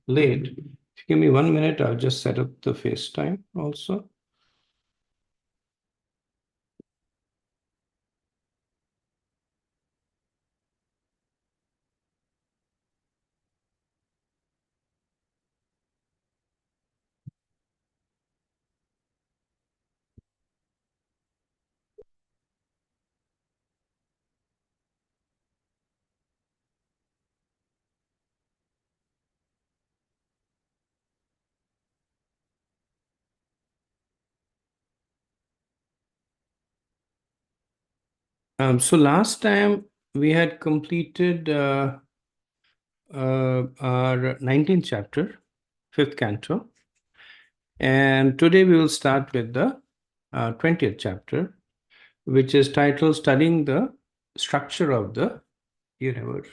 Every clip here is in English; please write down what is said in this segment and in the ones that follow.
late. If you give me 1 minute, I'll just set up the FaceTime also. So last time we had completed our 19th chapter, 5th canto, and today we will start with the 20th chapter, which is titled Studying the Structure of the Universe.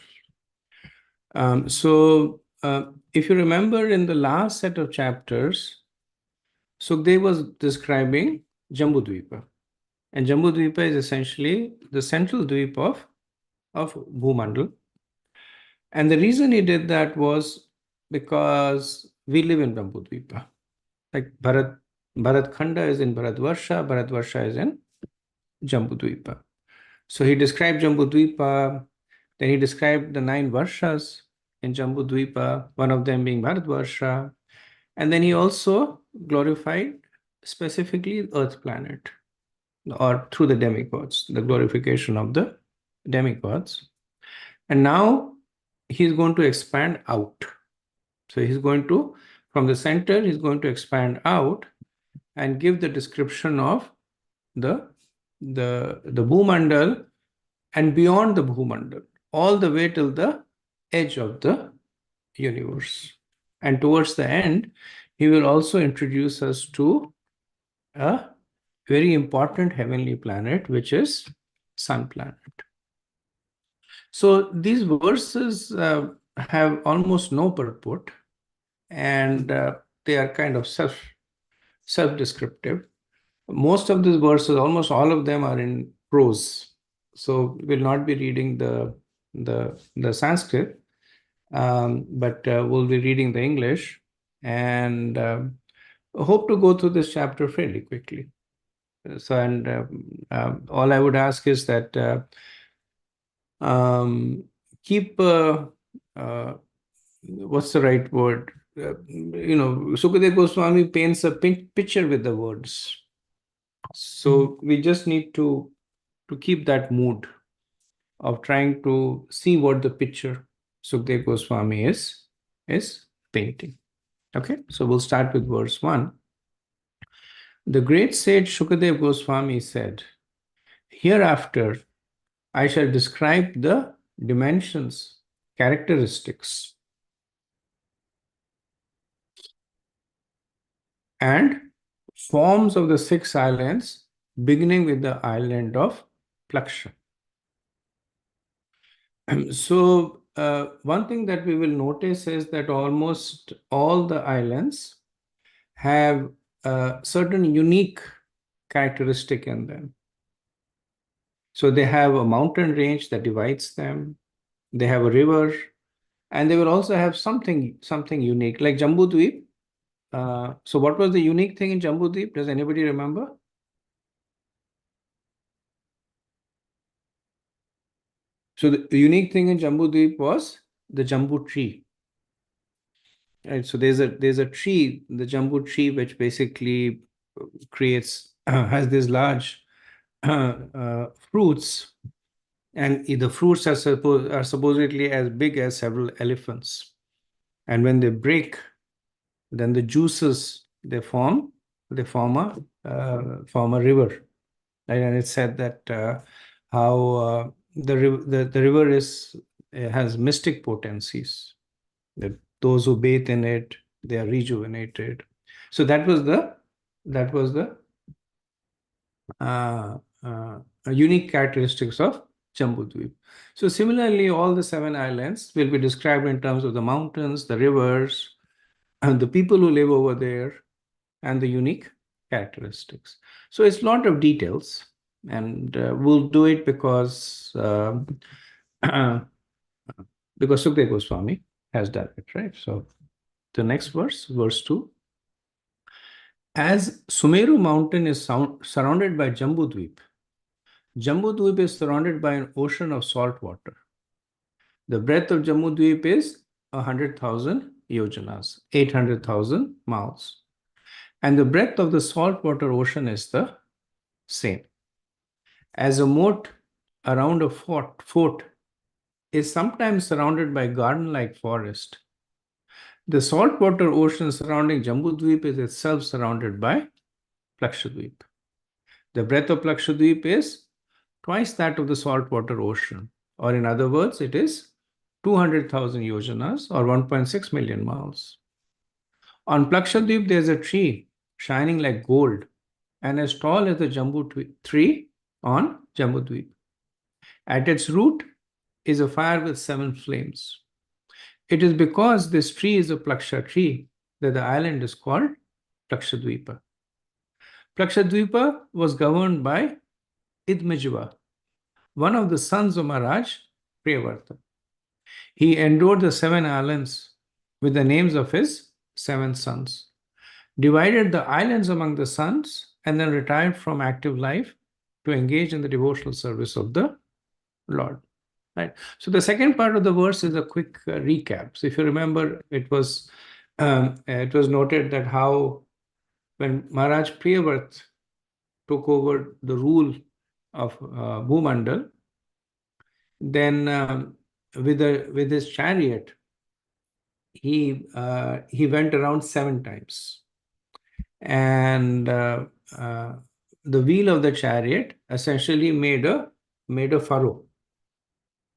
If you remember in the last set of chapters, Sukdev was describing Jambudvipa. And Jambudvipa is essentially the central dweep of Bhumandal. And the reason he did that was because we live in Jambudvipa. Like Bharat Khanda is in Bharatvarsha is in Jambudvipa. So he described Jambudvipa, then he described the 9 Varshas in Jambudvipa, one of them being Bharatvarsha. And then he also glorified specifically Earth planet, or through the demigods, the glorification of the demigods. And now he's going to expand out. So he's going to, from the center, he's going to expand out and give the description of the Bhumandal and beyond the Bhumandal, all the way till the edge of the universe. And towards the end, he will also introduce us to a very important heavenly planet, which is Sun planet. So these verses have almost no purport, and they are kind of self-descriptive. Most of these verses, almost all of them, are in prose. So we'll not be reading the Sanskrit, but we'll be reading the English, and hope to go through this chapter fairly quickly. So, and all I would ask is that keep what's the right word? Sukadeva Goswami paints a picture with the words. So we just need to keep that mood of trying to see what the picture Sukadeva Goswami is painting. Okay, so we'll start with verse 1. The great sage Sukadeva Goswami said, "Hereafter I shall describe the dimensions, characteristics, and forms of the 6 islands, beginning with the island of Plaksha." So one thing that we will notice is that almost all the islands have a certain unique characteristic in them. So they have a mountain range that divides them. They have a river, and they will also have something unique, like Jambudweep. So what was the unique thing in Jambudweep? Does anybody remember? So the unique thing in Jambudweep was the Jambu tree. Right, so there's a tree, the Jambu tree, which basically creates has these large fruits, and the fruits are supposedly as big as several elephants. And when they break, then the juices they form a river. Right? And it's said that how the river has mystic potencies, that those who bathe in it, they are rejuvenated. So that was the unique characteristics of Jambudweep. So similarly, all the 7 islands will be described in terms of the mountains, the rivers, and the people who live over there, and the unique characteristics. So it's a lot of details, and we'll do it because Sukadeva Goswami has done it, right? So the next verse, verse 2. As Sumeru mountain is surrounded by Jambudweep, Jambudweep is surrounded by an ocean of salt water. The breadth of Jambudweep is 100,000 yojanas, 800,000 miles. And the breadth of the saltwater ocean is the same. As a moat around a fort is sometimes surrounded by garden-like forest, the saltwater ocean surrounding Jambudweep is itself surrounded by Lakshadweep. The breadth of Lakshadweep is twice that of the saltwater ocean, or in other words, it is 200,000 yojanas or 1.6 million miles. On Lakshadweep, there is a tree shining like gold and as tall as the Jambu tree on Jambudweep. At its root is a fire with 7 flames. It is because this tree is a Plaksha tree that the island is called Lakshadweepa. Lakshadweepa was governed by Idmijva, one of the sons of Maharaj Priyavarta. He endured the 7 islands with the names of his 7 sons, divided the islands among the sons, and then retired from active life to engage in the devotional service of the Lord. Right. So the second part of the verse is a quick recap. So if you remember, it was noted that how when Maharaj Priyavarta took over the rule of Bhumandal, then with his chariot, he went around 7 times, and the wheel of the chariot essentially made a furrow,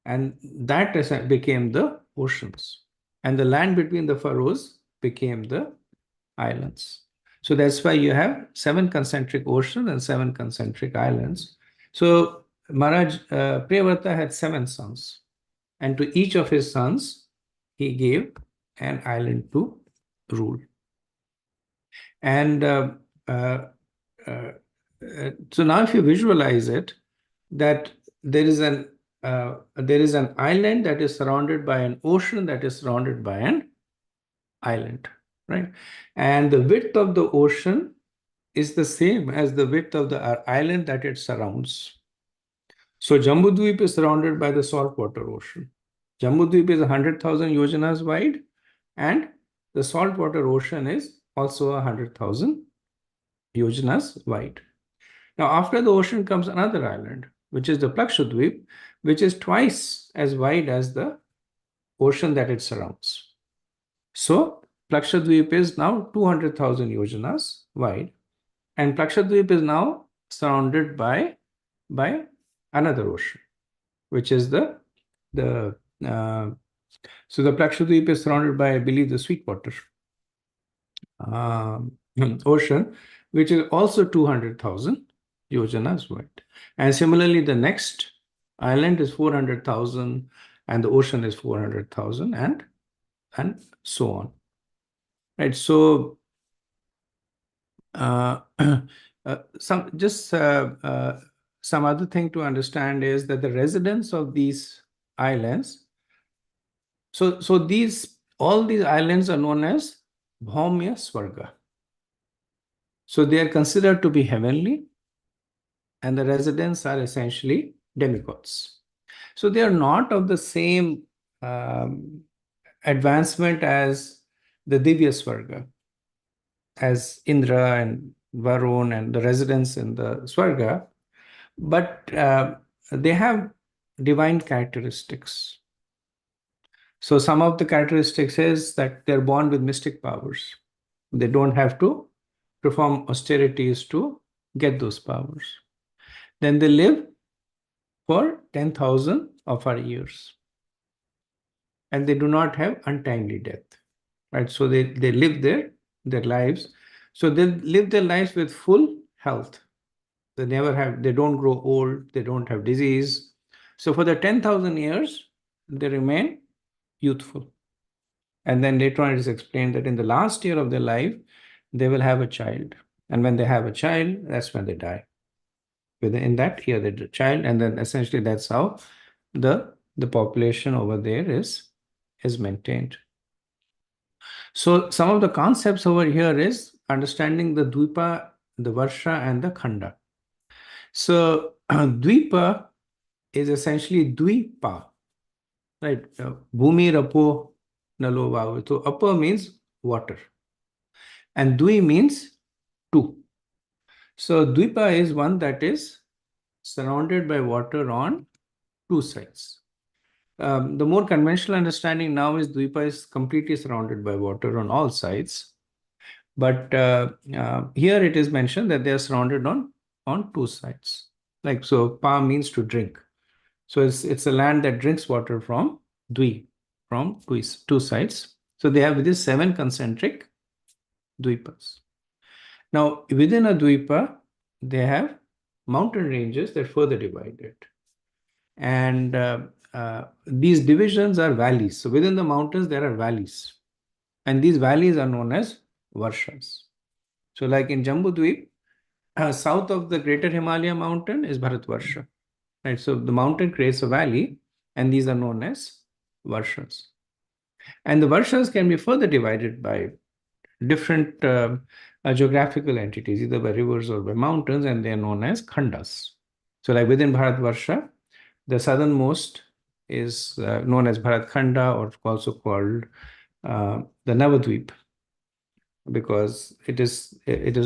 and that became the oceans, and the land between the furrows became the islands. So that's why you have 7 concentric oceans and 7 concentric islands. So Maharaj Priyavarta had 7 sons, and to each of his sons he gave an island to rule. And so now if you visualize it, that there is an island that is surrounded by an ocean that is surrounded by an island, right? And the width of the ocean is the same as the width of the island that it surrounds. So Jambudweep is surrounded by the saltwater ocean. Jambudweep is 100,000 yojanas wide, and the saltwater ocean is also 100,000 yojanas wide. Now, after the ocean comes another island, which is the Lakshadweep, which is twice as wide as the ocean that it surrounds. So Lakshadweep is now 200,000 yojanas wide, and Lakshadweep is now surrounded by another ocean, which is so the Lakshadweep is surrounded by, I believe, the Sweetwater ocean, which is also 200,000 yojanas wide. And similarly, the next island is 400,000, and the ocean is 400,000, and so on. Right. So some other thing to understand is that the residents of these islands, so all these islands are known as Bhaumya Swarga. So they are considered to be heavenly, and the residents are essentially demigods. So they are not of the same advancement as the Divya Swarga, as Indra and Varun and the residents in the Swarga, but they have divine characteristics. So some of the characteristics is that they're born with mystic powers. They don't have to perform austerities to get those powers. Then they live for 10,000 of our years, and they do not have untimely death, right? So they live their lives. So they live their lives with full health. They don't grow old, they don't have disease. So for the 10,000 years, they remain youthful. And then later on, it is explained that in the last year of their life, they will have a child. And when they have a child, that's when they die. In that year, they have a child, and then essentially that's how the population over there is maintained. So some of the concepts over here is understanding the Dvipa, the Varsha, and the Khanda. So Dvipa is essentially Dvipa, right? Bhumi Rapo Nalo Vavu. So Apa means water, and Dvi means two. So Dvipa is one that is surrounded by water on two sides. The more conventional understanding now is Dvipa is completely surrounded by water on all sides. But here it is mentioned that they are surrounded on two sides. Like so, Pa means to drink. So it's a land that drinks water from Dvi, from two sides. So they have these seven concentric Dvipas. Now, within a Dvipa, they have mountain ranges that further divide it. And these divisions are valleys. So within the mountains, there are valleys. And these valleys are known as Varshas. So like in Jambudvip, south of the greater Himalaya mountain is Bharatvarsha. Right? So the mountain creates a valley, and these are known as Varshas. And the Varshas can be further divided by different geographical entities, either by rivers or by mountains, and they are known as Khandas. So like within Bharatvarsha, the southernmost is known as Bharat Khanda, or also called the Navadvip, because it is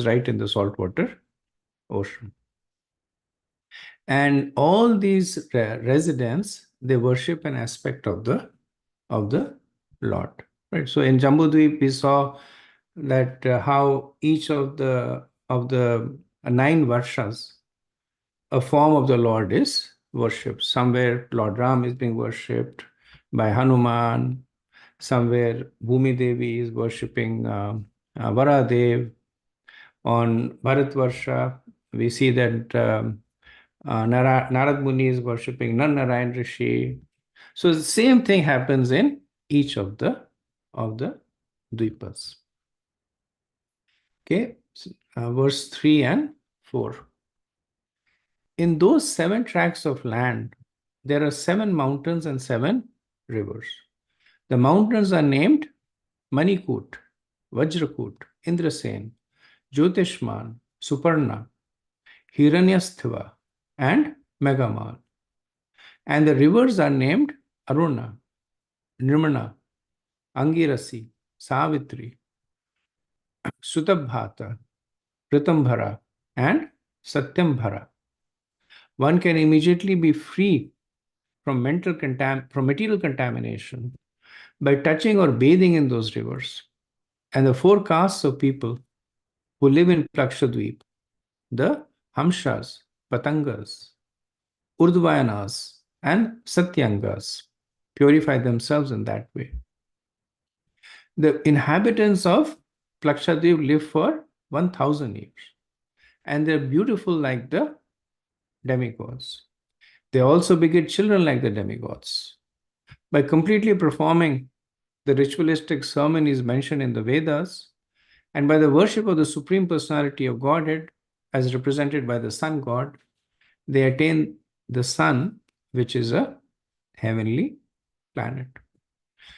right in the saltwater ocean. And all these residents, they worship an aspect of the Lord. Right. So in Jambudvip, we saw that how each of the nine varshas, a form of the Lord is worshipped. Somewhere Lord Ram is being worshipped by Hanuman. Somewhere Bhumi Devi is worshipping Varadev. On Bharatvarsha, we see that Narad Muni is worshipping Narayan Rishi. So the same thing happens in each of the Dvipas. Okay, verse 3 and 4. In those seven tracts of land, there are seven mountains and seven rivers. The mountains are named Manikut, Vajrakut, Indrasen, Jyotishman, Suparna, Hiranyasthava, and Megamal. And the rivers are named Aruna, Nirmana, Angirasi, Savitri, Sutabhata, Pritambhara, and Satyambhara. One can immediately be free from material contamination by touching or bathing in those rivers. And the four castes of people who live in Plakshadweep, the Hamshas, Patangas, Urdhvayanas, and Satyangas, purify themselves in that way. The inhabitants of Plakshadweep live for 1,000 years, and they're beautiful like the demigods. They also beget children like the demigods. By completely performing the ritualistic ceremonies mentioned in the Vedas, and by the worship of the Supreme Personality of Godhead, as represented by the sun god, they attain the sun, which is a heavenly planet.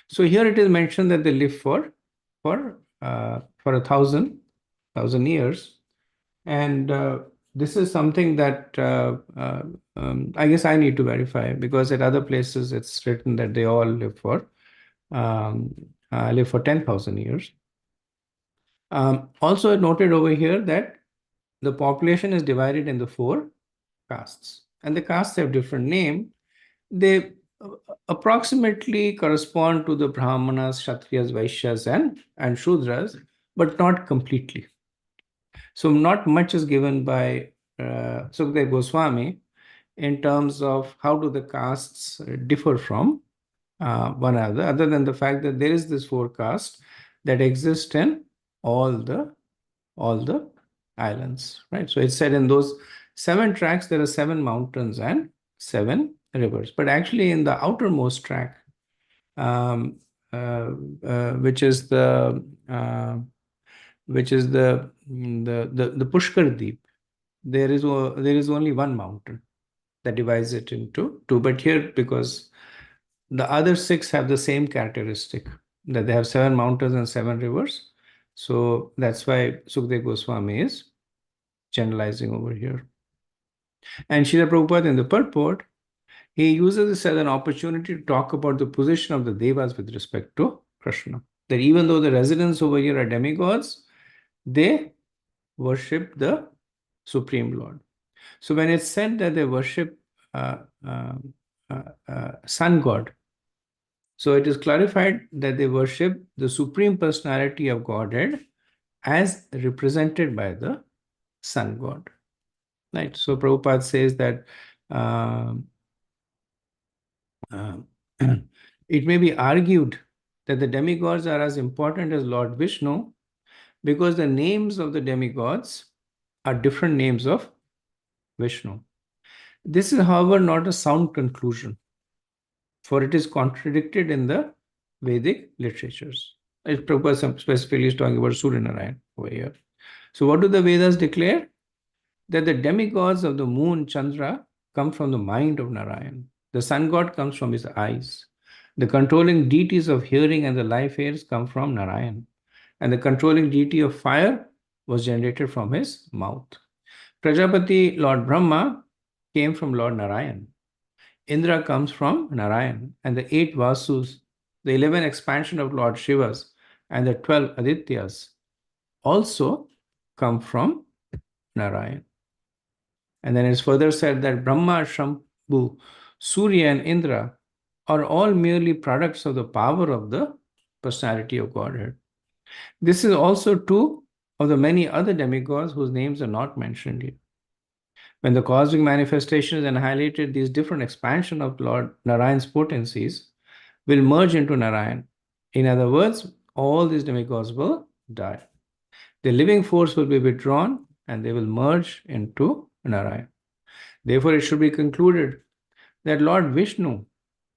So here it is mentioned that they live for 1,000 years, and this is something that I guess I need to verify, because at other places it's written that they all live for 10,000 years. Also noted over here that the population is divided into four castes, and the castes have different name. They approximately correspond to the Brahmanas, Kshatriyas, Vaishyas, and Shudras, but not completely. So not much is given by Sukadeva Goswami in terms of how do the castes differ from one another, other than the fact that there is this four caste that exist in all the islands, right? So it's said in those seven tracts there are seven mountains and seven rivers, but actually in the outermost tract, which is the Pushkar Deep, there is only one mountain that divides it into two. But here, because the other six have the same characteristic, that they have 7 mountains and 7 rivers. So that's why Sukdev Goswami is generalizing over here. And Srila Prabhupada in the purport, he uses this as an opportunity to talk about the position of the Devas with respect to Krishna. That even though the residents over here are demigods, they worship the Supreme Lord. So when it's said that they worship uh, uh, Sun God, so it is clarified that they worship the Supreme Personality of Godhead as represented by the Sun God. Right. So Prabhupada says that um, uh, it may be argued that the demigods are as important as Lord Vishnu because the names of the demigods are different names of Vishnu. This is, however, not a sound conclusion, for it is contradicted in the Vedic literatures. As Prabhupada specifically is talking about Surya Narayan over here. So, what do the Vedas declare? That the demigods of the moon, Chandra, come from the mind of Narayan. The sun god comes from his eyes. The controlling deities of hearing and the life airs come from Narayan. And the controlling deity of fire was generated from his mouth. Prajapati, Lord Brahma, came from Lord Narayan. Indra comes from Narayan. And the 8 Vasus, the 11 expansion of Lord Shiva's, and the 12 Adityas also come from Narayan. And then it's further said that Brahma, Shambhu, Surya, and Indra are all merely products of the power of the personality of Godhead. This is also true of the many other demigods whose names are not mentioned here. When the cosmic manifestations annihilated, these different expansion of Lord Narayan's potencies will merge into Narayan. In other words, all these demigods will die. The living force will be withdrawn and they will merge into Narayan. Therefore, it should be concluded that Lord Vishnu,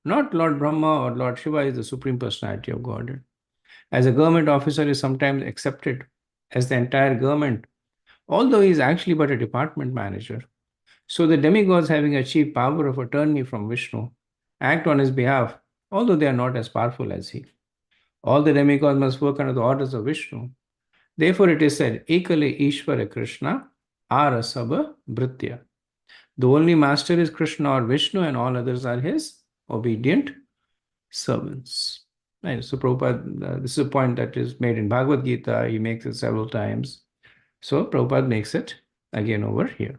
not Lord Brahma or Lord Shiva, is the Supreme Personality of Godhead. As a government officer is sometimes accepted as the entire government, although he is actually but a department manager. So the demigods, having achieved power of attorney from Vishnu, act on his behalf, although they are not as powerful as he. All the demigods must work under the orders of Vishnu. Therefore, it is said, Ekale Ishvara Krishna Arasabha Bhritya. The only master is Krishna or Vishnu, and all others are his obedient servants. Right. So, Prabhupada, this is a point that is made in Bhagavad Gita. He makes it several times. So, Prabhupada makes it again over here.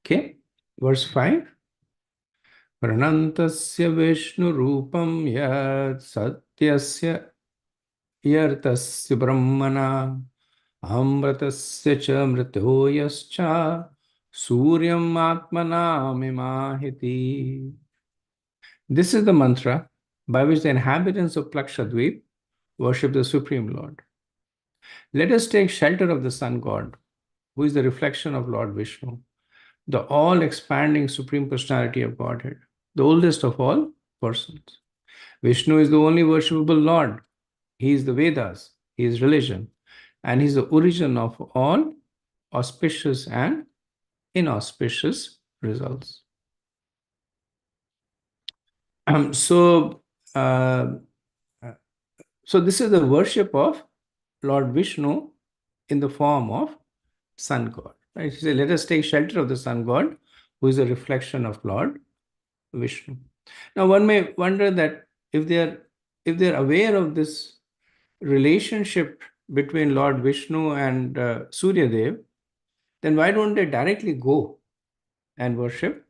Okay. Verse 5. Pranantasya Vishnu Rupam Yat Satyasya Yartasya Brahmana Amratasya Cha Mrito Yascha Suryam Atmanamimahiti. This is the mantra by which the inhabitants of Plakshadweep worship the Supreme Lord. Let us take shelter of the Sun God, who is the reflection of Lord Vishnu, the all-expanding Supreme Personality of Godhead, the oldest of all persons. Vishnu is the only worshipable Lord. He is the Vedas, he is religion, and he is the origin of all auspicious and inauspicious results. So, this is the worship of Lord Vishnu in the form of Sun God. Right? He said, let us take shelter of the Sun God, who is a reflection of Lord Vishnu. Now, one may wonder that if they're aware of this relationship between Lord Vishnu and Surya Dev, then why don't they directly go and worship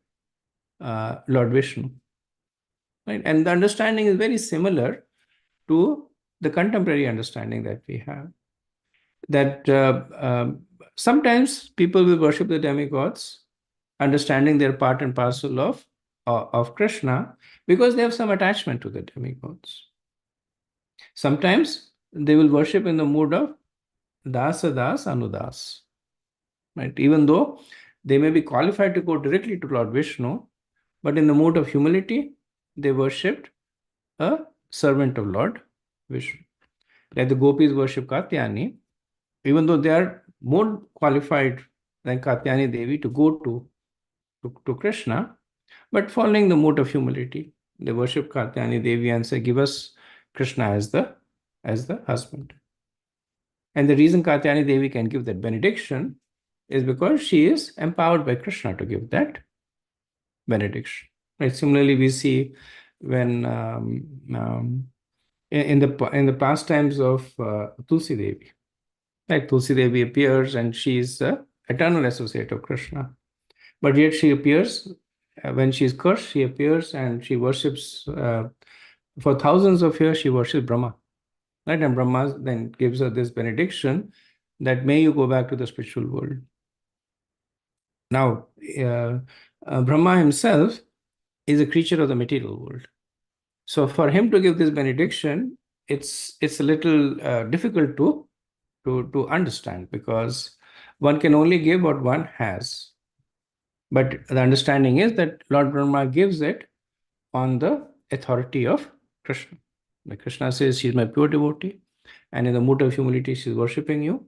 Lord Vishnu? Right? And the understanding is very similar to the contemporary understanding that we have. That sometimes people will worship the demigods, understanding their part and parcel of Krishna, because they have some attachment to the demigods. Sometimes they will worship in the mood of Dasa Das Anudas. Right? Even though they may be qualified to go directly to Lord Vishnu, but in the mood of humility, they worshipped a servant of Lord Vishnu. Like the gopis worship Katyani, even though they are more qualified than Katyani Devi to go to Krishna, but following the mode of humility. They worship Katyani Devi and say, give us Krishna as the husband. And the reason Katyayani Devi can give that benediction is because she is empowered by Krishna to give that benediction. Right. Similarly, we see when in the pastimes of Tulsi Devi, right? Tulsi Devi appears and she is the eternal associate of Krishna, but yet she appears when she is cursed. She appears and she worships for thousands of years. She worships Brahma, right? And Brahma then gives her this benediction that may you go back to the spiritual world. Now, Brahma himself is a creature of the material world. So for him to give this benediction, it's a little difficult to understand, because one can only give what one has. But the understanding is that Lord Brahma gives it on the authority of Krishna. Like Krishna says, she's my pure devotee, and in the mood of humility, she's worshipping you.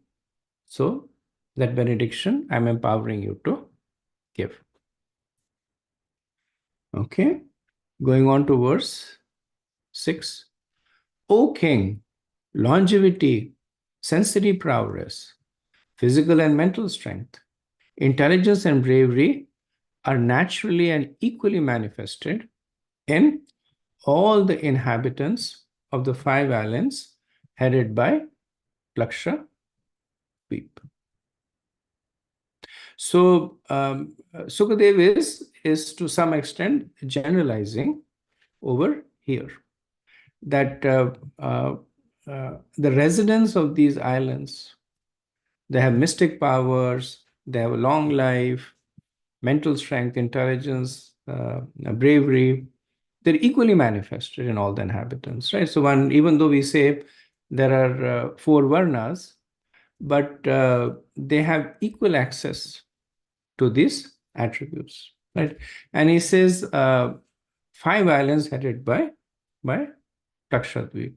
So that benediction, I'm empowering you to give. Okay, going on to verse 6. O king, longevity, sensitive prowess, physical and mental strength, intelligence and bravery are naturally and equally manifested in all the inhabitants of the 5 islands headed by Plaksha Dweep. So Sukadev is to some extent generalizing over here that the residents of these islands, they have mystic powers, they have a long life, mental strength, intelligence, bravery. They're equally manifested in all the inhabitants, right? So even though we say there are 4 varnas, but they have equal access to these attributes, right? And he says 5 islands headed by Lakshadweep.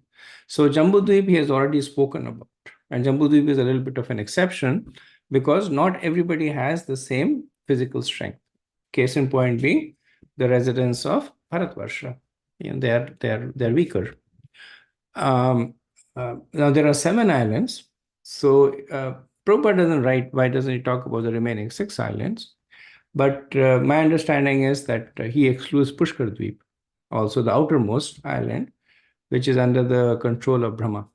So Jambudweep he has already spoken about, and Jambudweep is a little bit of an exception because not everybody has the same physical strength. Case in point being the residents of Bharatvarsha, they're weaker. Now there are 7 islands. So Prabhupada doesn't write, why doesn't he talk about the remaining 6 islands? But my understanding is that he excludes Pushkar Dweep, also the outermost island, which is under the control of Brahma.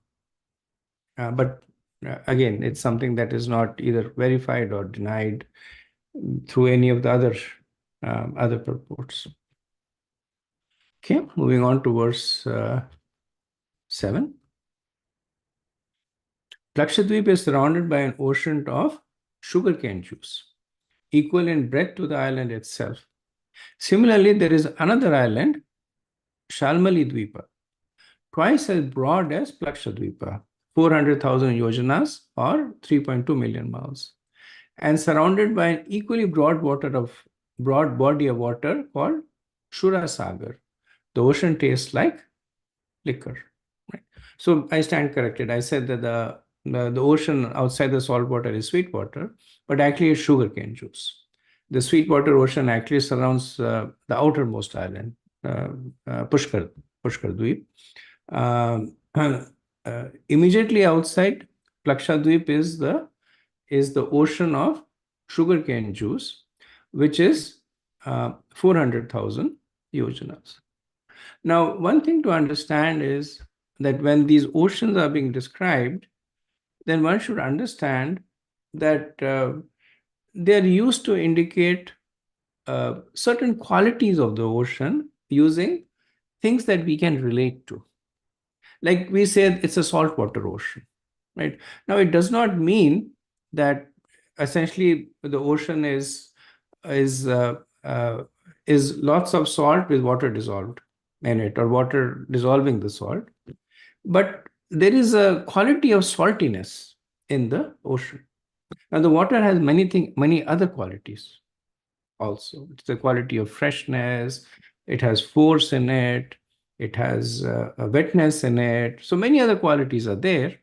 But again, it's something that is not either verified or denied through any of the other purports. Okay, moving on to verse 7. Lakshadweep is surrounded by an ocean of sugarcane juice, equal in breadth to the island itself. Similarly, there is another island, Shalmali Dweepa, twice as broad as Lakshadweepa, 400,000 yojanas or 3.2 million miles, and surrounded by an equally broad body of water called Shura Sagar. The ocean tastes like liquor. Right? So I stand corrected. I said that the ocean outside the salt water is sweet water, but actually it's sugarcane juice. The sweetwater ocean actually surrounds the outermost island, Pushkar Dweep. Immediately outside Lakshadweep is the ocean of sugarcane juice, which is 400,000 yojanas. Now, one thing to understand is that when these oceans are being described, then one should understand that they're used to indicate certain qualities of the ocean using things that we can relate to. Like we said, it's a saltwater ocean, right? Now, it does not mean that essentially the ocean is lots of salt with water dissolved in it, or water dissolving the salt. But there is a quality of saltiness in the ocean. Now, the water has many other qualities also. It's the quality of freshness, it has force in it, it has a wetness in it. So many other qualities are there,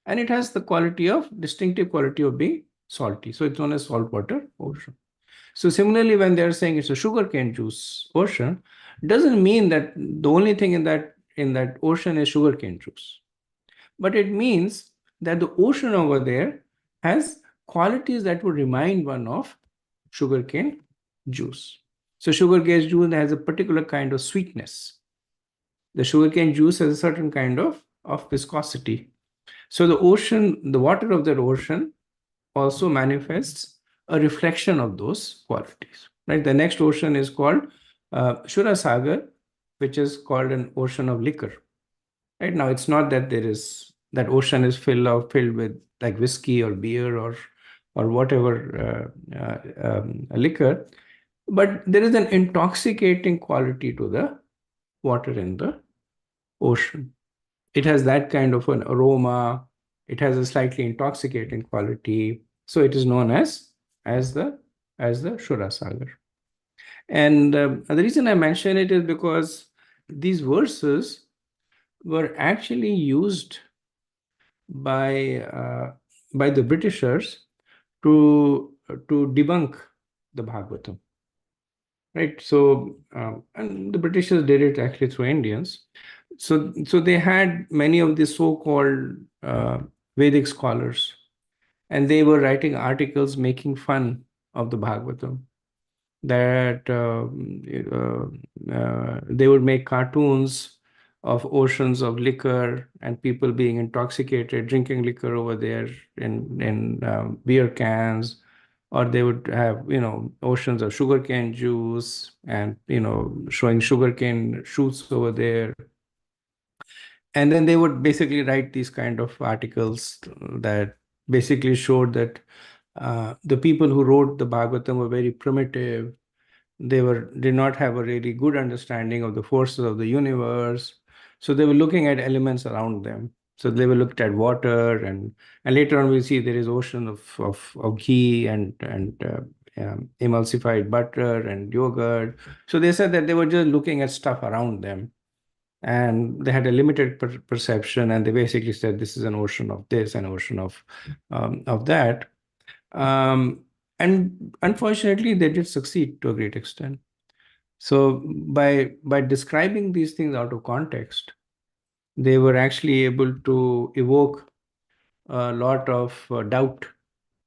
and it has the distinctive quality of being salty. So it's known as saltwater ocean. So similarly, when they're saying it's a sugarcane juice ocean, doesn't mean that the only thing in that in that ocean is sugarcane juice. But it means that the ocean over there has qualities that would remind one of sugarcane juice. So sugarcane juice has a particular kind of sweetness. The sugarcane juice has a certain kind of viscosity. So the ocean, the water of that ocean also manifests a reflection of those qualities. Right. The next ocean is called Shurasagar, which is called an ocean of liquor. Right now, it's not that there is that ocean is filled with like whiskey or beer or whatever liquor, but there is an intoxicating quality to the water in the ocean. It has that kind of an aroma. It has a slightly intoxicating quality. So it is known as the Shura Sagar. And the reason I mention it is because these verses were actually used by by the Britishers to debunk the Bhagavatam. Right. So, and the Britishers did it actually through Indians. So they had many of the so-called Vedic scholars, and they were writing articles making fun of the Bhagavatam. That they would make cartoons of oceans of liquor and people being intoxicated, drinking liquor over there in beer cans, or they would have oceans of sugarcane juice and showing sugarcane shoots over there. And then they would basically write these kind of articles that basically showed that the people who wrote the Bhagavatam were very primitive. They did not have a really good understanding of the forces of the universe. So they were looking at elements around them. So they were looked at water, and later on we see there is ocean of ghee and emulsified butter and yogurt. So they said that they were just looking at stuff around them, and they had a limited perception, and they basically said this is an ocean of this, an ocean of that. And unfortunately, they did succeed to a great extent. So by describing these things out of context, they were actually able to evoke a lot of doubt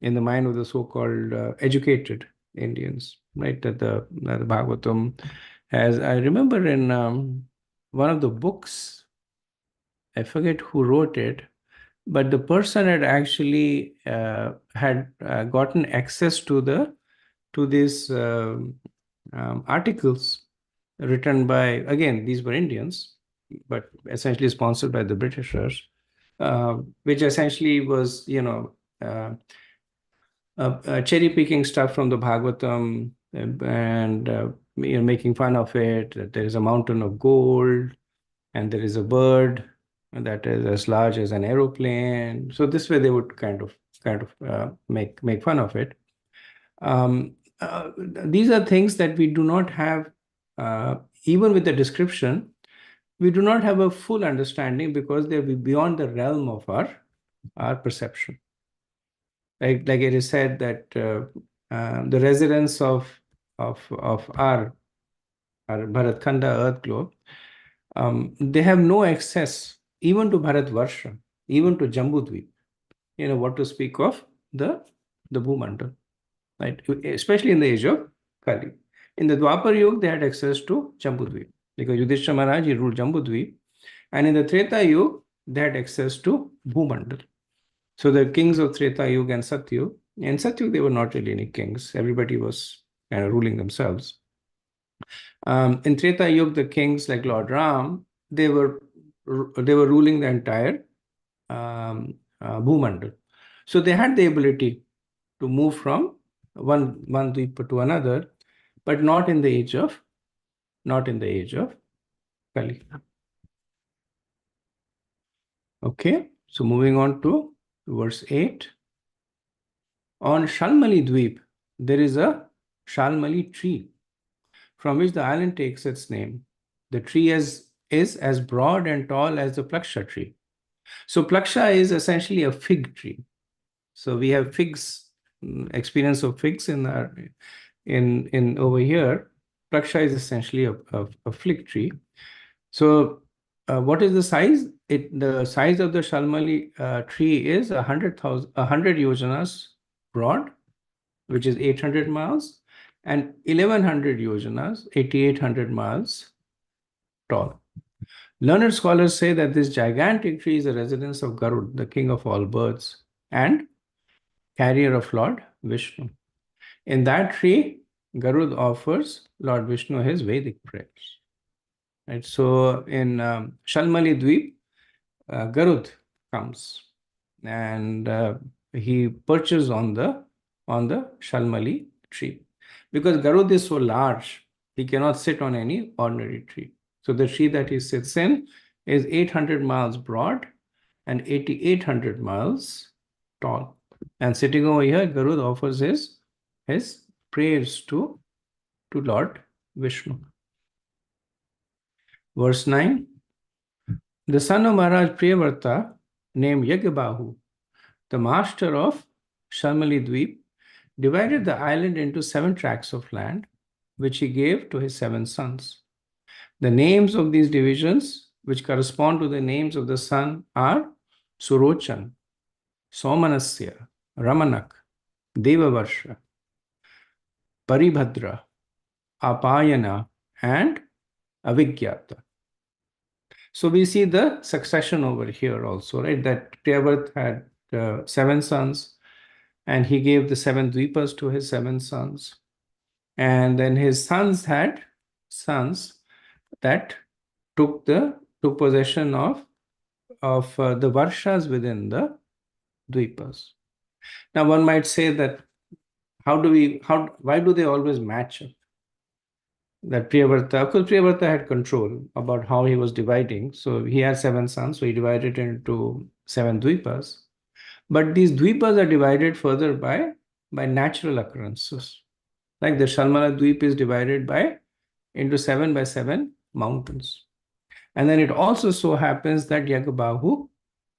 in the mind of the so-called educated Indians, right? That the Bhagavatam has. I remember in one of the books, I forget who wrote it, but the person had actually had gotten access to these articles written by, again, these were Indians, but essentially sponsored by the Britishers, which essentially was cherry picking stuff from the Bhagavatam and making fun of it. That there is a mountain of gold and there is a bird that is as large as an aeroplane. So this way they would kind of make fun of it. These are things that we do not have, even with the description, we do not have a full understanding because they're beyond the realm of our perception. Like it is said that the residents of our Bharatkhanda Earth globe, they have no access even to Bharatvarsha, even to Jambudvip. What to speak of the Bhumandal, right? Especially in the age of Kali. In the Dwapar Yuga, they had access to Jambudvip because Yudhishthira Maharaj, he ruled Jambudvip. And in the Treta Yuga, they had access to Bhumandal. So the kings of Treta Yuga and Satyuga, in Satyuga, they were not really any kings. Everybody was kind of ruling themselves. In Treta Yuga, the kings like Lord Ram, they were ruling the entire Bhumandal. So they had the ability to move from one dweepa to another, but not in the age of Kali. Okay, so moving on to verse 8. On Shalmali Dweep, there is a Shalmali tree from which the island takes its name. The tree is as broad and tall as the Plaksha tree. So Plaksha is essentially a fig tree. So we have figs, experience of figs in over here. Plaksha is essentially a fig tree. So what is the size? The size of the Shalmali tree is 100 yojanas broad, which is 800 miles, and 1100 yojanas, 8800 miles tall. Learned scholars say that this gigantic tree is the residence of Garud, the king of all birds, and carrier of Lord Vishnu. In that tree, Garud offers Lord Vishnu his Vedic prayers. Right? So in Shalmali Dweep, Garud comes and he perches on the Shalmali tree. Because Garud is so large, he cannot sit on any ordinary tree. So the tree that he sits in is 800 miles broad and 8,800 miles tall. And sitting over here, Garud offers his prayers to Lord Vishnu. Verse 9. The son of Maharaj Priyavarta, named Yagyabahu, the master of Shalmali Dweep, divided the island into 7 tracts of land, which he gave to his 7 sons. The names of these divisions, which correspond to the names of the sun, are Surochan, Somanasya, Ramanak, Devavarsha, Paribhadra, Apayana, and Avigyata. So we see the succession over here also, right? That Priyavrat had 7 sons, and he gave the 7 dweepas to his 7 sons. And then his sons had sons that took possession of the varshas within the dweepas. Now one might say that why do they always match up? That Priyavarta, of course, Priyavarta had control about how he was dividing. So he had 7 sons, so he divided into 7 dweepas. But these dweepas are divided further by natural occurrences. Like the Shalmala Dweep is divided into 7 by 7 mountains. And then it also so happens that Yagabahu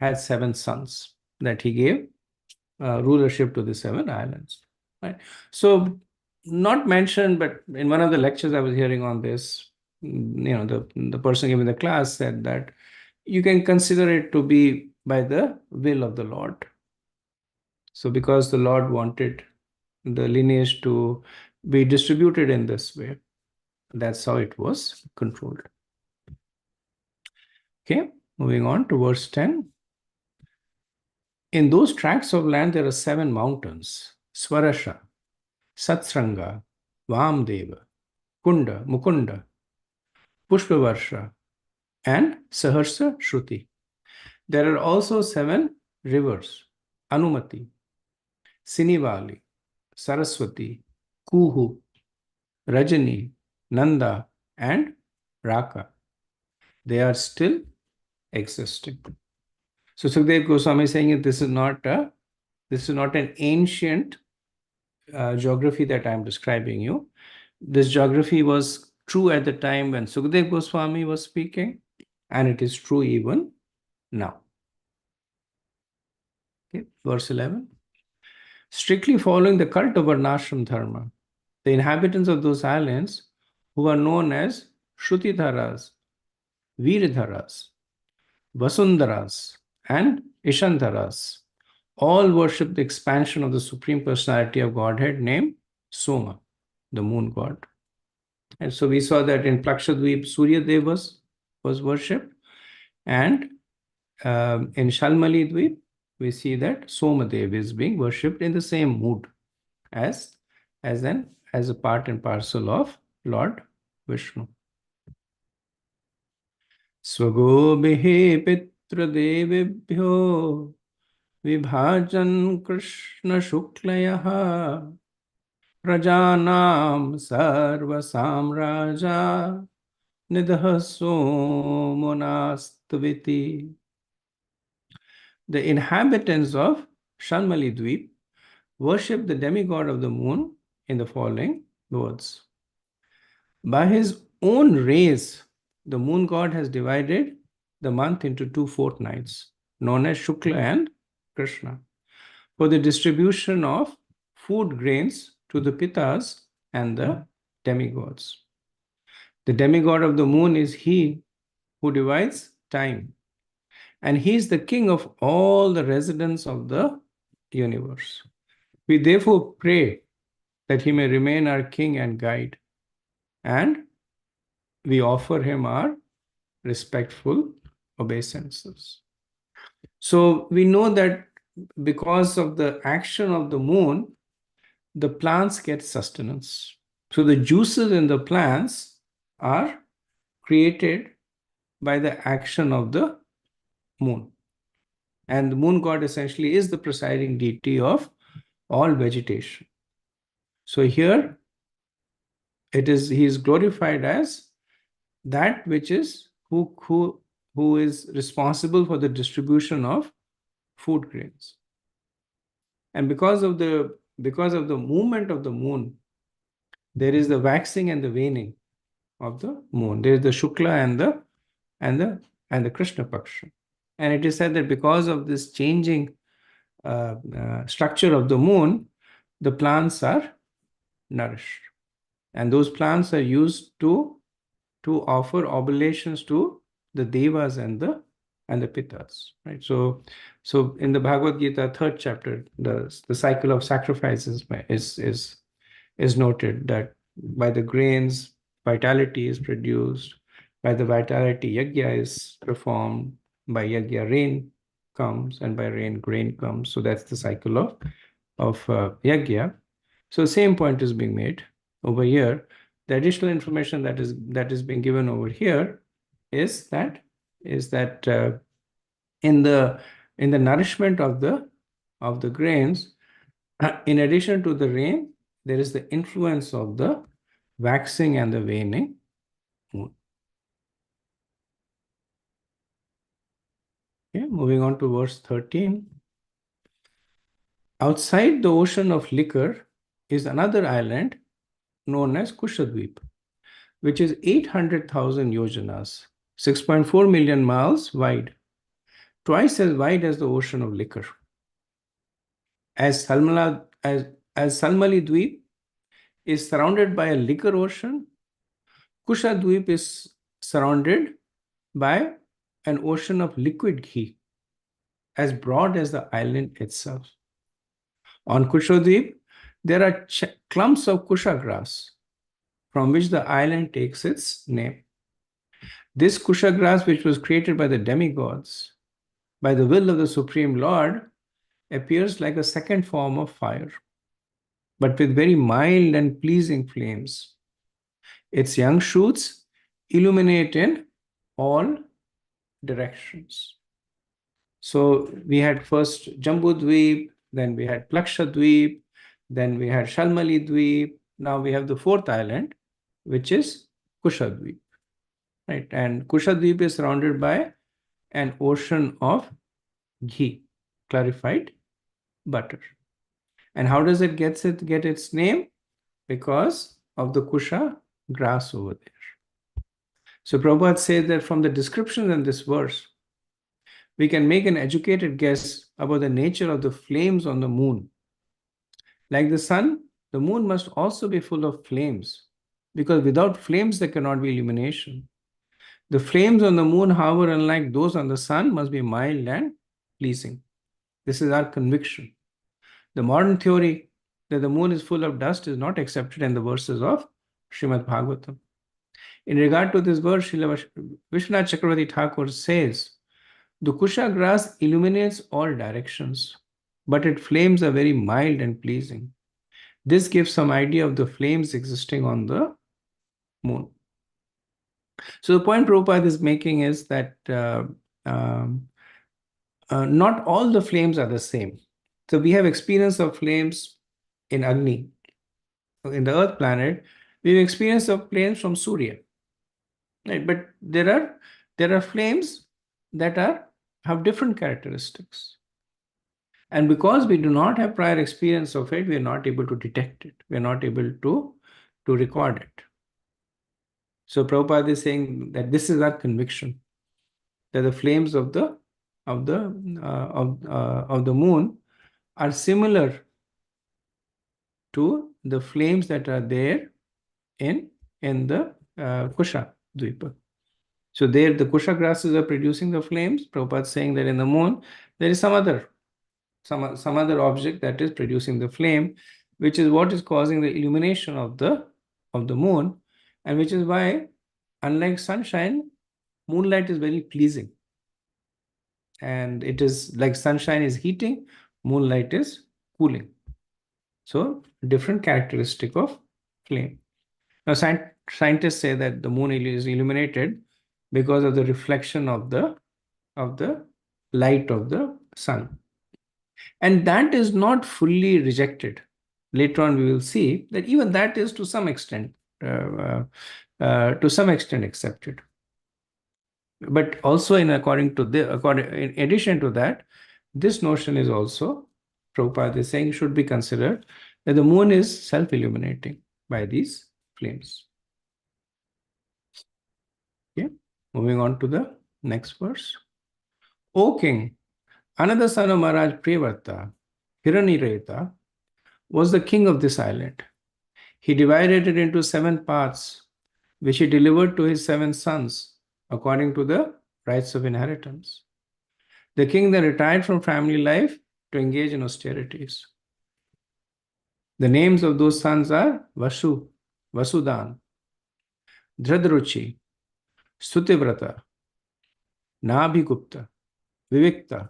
had 7 sons that he gave rulership to the 7 islands. Right? So not mentioned, but in one of the lectures I was hearing on this, the person giving the class said that you can consider it to be by the will of the Lord. So because the Lord wanted the lineage to be distributed in this way, that's how it was controlled. Okay, moving on to verse 10. In those tracts of land, there are 7 mountains: Swarasha, Satsranga, Vamdeva, Kunda, Mukunda, Pushpavarsha, and Saharsa Shruti. There are also 7 rivers: Anumati, Sinivali, Saraswati, Kuhu, Rajani, Nanda, and Raka. They are still existing. So Sukdev Goswami is saying that this is not an ancient geography that I am describing you. This geography was true at the time when Sukdev Goswami was speaking, and it is true even now. Okay, verse 11. Strictly following the cult of Varnashram Dharma, the inhabitants of those islands, who are known as Shrutidharas, Viridharas, Vasundaras, and Ishandharas, all worship the expansion of the Supreme Personality of Godhead named Soma, the moon god. And so we saw that in Plakshadweep, Surya Dev was worshipped, and in Shalmali Dweep, we see that Somadev is being worshipped in the same mood as a part and parcel of Lord Vishnu. Swagobihi Pitradevibhyo Vibhajan Krishna Shuklayaha Prajanam Sarva Samraja Nidhaso Monastviti. The inhabitants of Shalmali Dweep worship the demigod of the moon in the following words. By his own rays, the moon god has divided the month into 2 fortnights, known as Shukla and Krishna, for the distribution of food grains to the Pitas and the demigods. The demigod of the moon is he who divides time. And he is the king of all the residents of the universe. We therefore pray that he may remain our king and guide. And we offer him our respectful obeisances. So we know that because of the action of the moon, the plants get sustenance. So the juices in the plants are created by the action of the moon. And the moon god essentially is the presiding deity of all vegetation. So here he is glorified as that which is who is responsible for the distribution of food grains. And because of the movement of the moon, there is the waxing and the waning of the moon. There is the Shukla and the Krishna Paksha. And it is said that because of this changing structure of the moon, the plants are nourished. And those plants are used to offer oblations to the devas and the pittas, right? So in the Bhagavad Gita, third chapter, the cycle of sacrifices is noted that by the grains, vitality is produced. By the vitality, yajna is performed. By yajna, rain comes, and by rain, grain comes. So that's the cycle of yajna. So same point is being made over here. The additional information that is being given over here is that in the nourishment of the grains, in addition to the rain, there is the influence of the waxing and the waning moon. Okay, moving on to verse 13. Outside the ocean of liquor is another island known as Kushadweep, which is 800,000 yojanas, 6.4 million miles wide, twice as wide as the ocean of liquor. As Salmali Dweep is surrounded by a liquor ocean, Kushadweep is surrounded by an ocean of liquid ghee, as broad as the island itself. On Kushadweep, there are clumps of kusha grass, from which the island takes its name. This kusha grass, which was created by the demigods, by the will of the Supreme Lord, appears like a second form of fire, but with very mild and pleasing flames. Its young shoots illuminate in all directions. So we had first Jambudweep, then we had Plakshadweep, then we had Shalmali Dweep. Now we have the fourth island, which is Kushadweep. Right? And Kushadweep is surrounded by an ocean of ghee, clarified butter. And how does it get its name? Because of the kusha grass over there. So Prabhupada says that from the descriptions in this verse, we can make an educated guess about the nature of the flames on the moon. Like the sun, the moon must also be full of flames, because without flames there cannot be illumination. The flames on the moon, however, unlike those on the sun, must be mild and pleasing. This is our conviction. The modern theory that the moon is full of dust is not accepted in the verses of Srimad Bhagavatam. In regard to this verse, Srila Vishwanath Chakravarti Thakur says, the kusha grass illuminates all directions, but its flames are very mild and pleasing. This gives some idea of the flames existing on the moon. So the point Prabhupada is making is that not all the flames are the same. So we have experience of flames in Agni. In the Earth planet, we have experience of flames from Surya. Right? But there are flames that have different characteristics. And because we do not have prior experience of it, we are not able to detect it. We are not able to record it. So Prabhupada is saying that this is our conviction, that the flames of the moon are similar to the flames that are there in the Kusha Dvipa. So there, the kusha grasses are producing the flames. Prabhupada is saying that in the moon, there is some other object that is producing the flame, which is what is causing the illumination of the moon, and which is why, unlike sunshine, moonlight is very pleasing. And it is like sunshine is heating, moonlight is cooling. So different characteristic of flame. Now scientists say that the moon is illuminated because of the reflection of the light of the sun. And that is not fully rejected. Later on, we will see that even that is to some extent accepted. But also, in addition to that, this notion is also, Prabhupada is saying, should be considered that the moon is self-illuminating by these flames. Okay, moving on to the next verse. O king, another son of Maharaj Priyavrata, Hiranireta, was the king of this island. He divided it into 7 parts, which he delivered to his 7 sons, according to the rights of inheritance. The king then retired from family life to engage in austerities. The names of those sons are Vasudan, Dhradruchi, Sutivrata, Nabhigupta, Vivikta,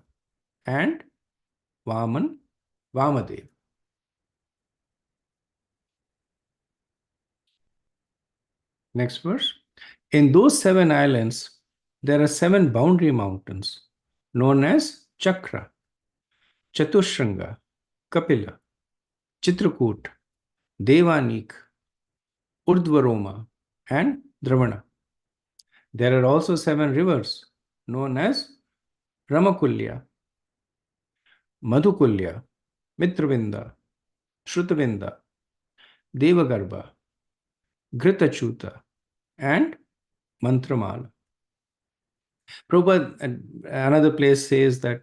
and Vamadev. Next verse. In those 7 islands, there are 7 boundary mountains known as Chakra, Chatushranga, Kapila, Chitrakoot, Devanik, Urdhvaroma, and Dravana. There are also 7 rivers known as Ramakulya, Madhukulya, Mitravinda, Shrutavinda, Devagarbha, Gritachuta, and Mantramala. Prabhupada, another place, says that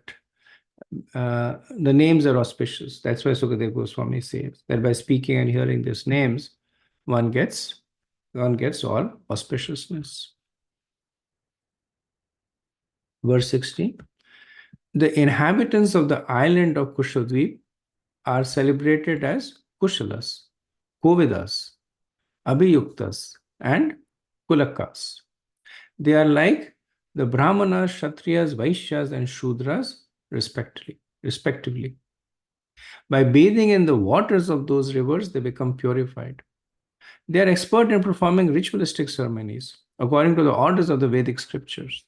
the names are auspicious. That's why Sukadeva Goswami says that by speaking and hearing these names, one gets all auspiciousness. Verse 16. The inhabitants of the island of Kushadweep are celebrated as Kushalas, Kovidas, Abhiyuktas, and Kulakas. They are like the Brahmanas, Kshatriyas, Vaishyas, and Shudras, respectively. By bathing in the waters of those rivers, they become purified. They are expert in performing ritualistic ceremonies according to the orders of the Vedic scriptures.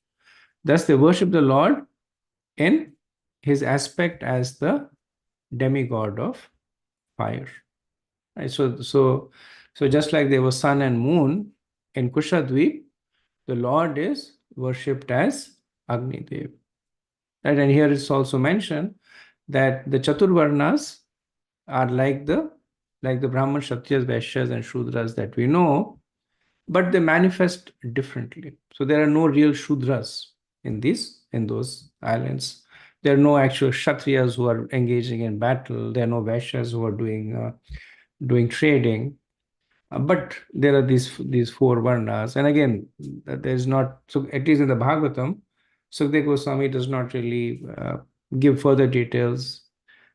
Thus, they worship the Lord in his aspect as the demigod of fire. Right? So just like there was sun and moon in Kushadweep, the Lord is worshipped as Agni Dev. Right? And here it's also mentioned that the Chaturvarnas are like the Brahman, Kshatriyas, Vaishyas, and Shudras that we know, but they manifest differently. So there are no real Shudras in those islands. There are no actual Kshatriyas who are engaging in battle. There are no Vaishyas who are doing trading. But there are these 4 varnas. And again, there is not, so at least in the Bhagavatam, Sukadeva Goswami does not really give further details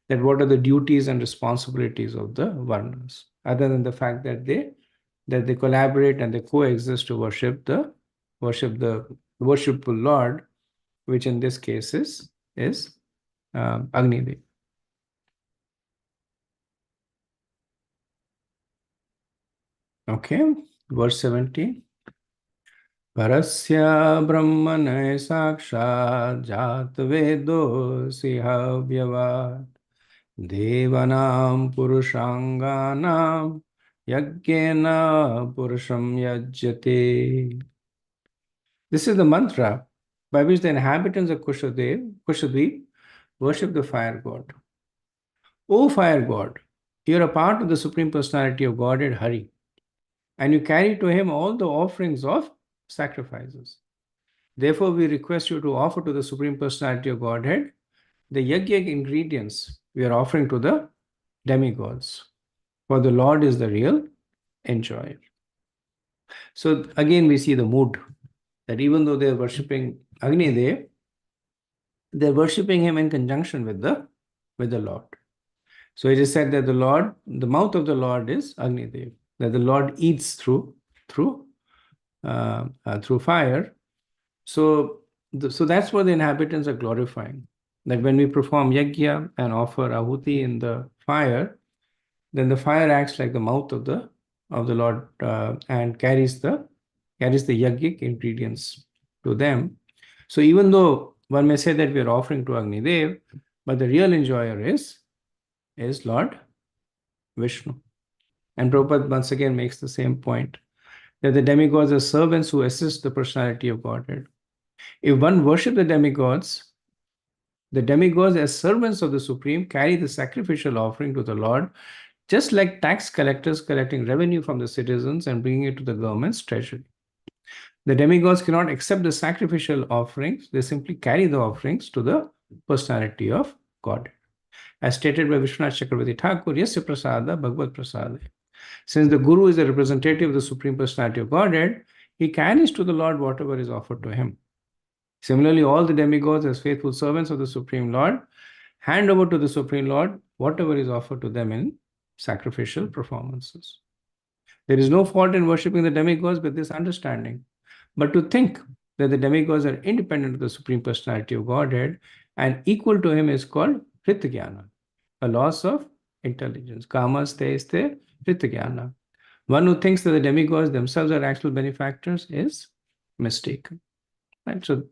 that what are the duties and responsibilities of the varnas, other than the fact that they collaborate and they coexist to worship the worshipful Lord, which in this case is Agni Dev. Okay, verse 17. Parasya brahmane sakshat jat vedo sihavyavat devanam purushanganam yagyena purusham yajyate. This is the mantra by which the inhabitants of Kushadweep worship the fire god. O fire god, you are a part of the Supreme Personality of Godhead Hari, and you carry to him all the offerings of sacrifices. Therefore, we request you to offer to the Supreme Personality of Godhead the yajna ingredients we are offering to the demigods. For the Lord is the real enjoyer. So again, we see the mood. that even though they are worshipping Agni Dev, they're worshipping him in conjunction with the Lord. So it is said that the mouth of the Lord is Agni Dev, that the Lord eats through through fire. So, so that's what the inhabitants are glorifying. That when we perform yajna and offer ahuti in the fire, then the fire acts like the mouth of the Lord and carries the yajnic ingredients to them. So even though one may say that we are offering to Agni Dev, but the real enjoyer is Lord Vishnu. And Prabhupada once again makes the same point that the demigods are servants who assist the personality of Godhead. If one worships the demigods as servants of the Supreme carry the sacrificial offering to the Lord, just like tax collectors collecting revenue from the citizens and bringing it to the government's treasury. The demigods cannot accept the sacrificial offerings, they simply carry the offerings to the personality of God. As stated by Vishwanath Chakravarti Thakur, Yasya Prasada Bhagavad Prasada. Since the Guru is the representative of the Supreme Personality of Godhead, he carries to the Lord whatever is offered to him. Similarly, all the demigods, as faithful servants of the Supreme Lord, hand over to the Supreme Lord whatever is offered to them in sacrificial performances. There is no fault in worshipping the demigods with this understanding. But to think that the demigods are independent of the Supreme Personality of Godhead and equal to him is called Hrityajnana, a loss of intelligence. Kama ste Hrityajnana. One who thinks that the demigods themselves are actual benefactors is mistaken. Right? So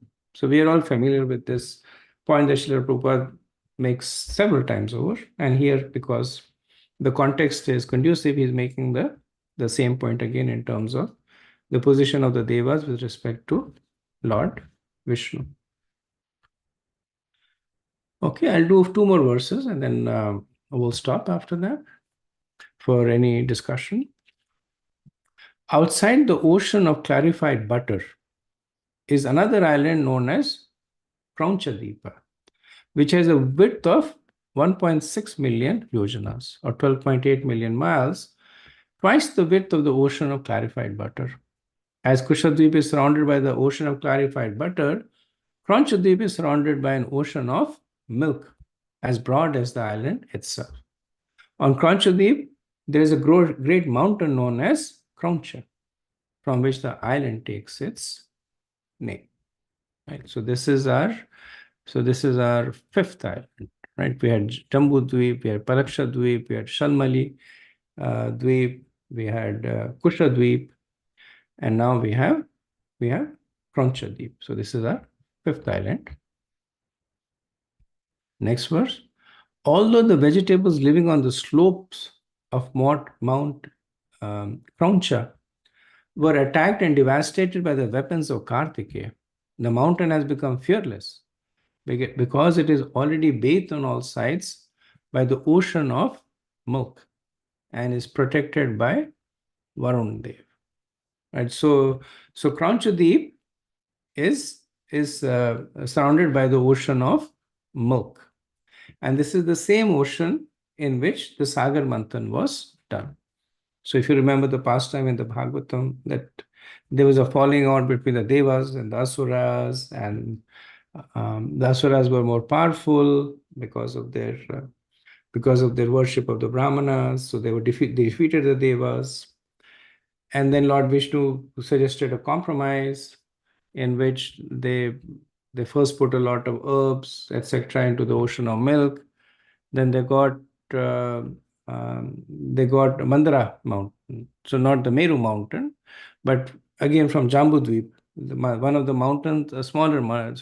we are all familiar with this point that Srila Prabhupada makes several times over. And here, because the context is conducive, he's making the same point again in terms of the position of the Devas with respect to Lord Vishnu. Okay, I'll do 2 more verses and then we'll stop after that for any discussion. Outside the ocean of clarified butter is another island known as Kraunchadeepa, which has a width of 1.6 million yojanas or 12.8 million miles, twice the width of the ocean of clarified butter. As Kushadeep is surrounded by the ocean of clarified butter, Kraunchadeep is surrounded by an ocean of milk, as broad as the island itself. On Kraunchadeep, there is a great mountain known as Krauncha, from which the island takes its name. Right? So this is our 5th island. Right? We had Jambu Dweep, we had Paraksha Dweep, we had Shalmali Dweep, we had Kusha Dweep, and now we have Kraunchadeep. So this is our 5th island. Next verse. Although the vegetables living on the slopes of Mount Krauncha were attacked and devastated by the weapons of Kartikeya, the mountain has become fearless because it is already bathed on all sides by the ocean of milk and is protected by Varun Dev. Right? So Kraunchadeep is surrounded by the ocean of milk. And this is the same ocean in which the Sagar Manthan was done. So if you remember the past time in the Bhagavatam, that there was a falling out between the Devas and the Asuras, and the Asuras were more powerful because of their worship of the Brahmanas. So they defeated the Devas. And then Lord Vishnu suggested a compromise in which they first put a lot of herbs, etc., into the ocean of milk. Then they got Mandara mountain. So not the Meru mountain, but again from Jambudweep, one of the mountains, a smaller mountain.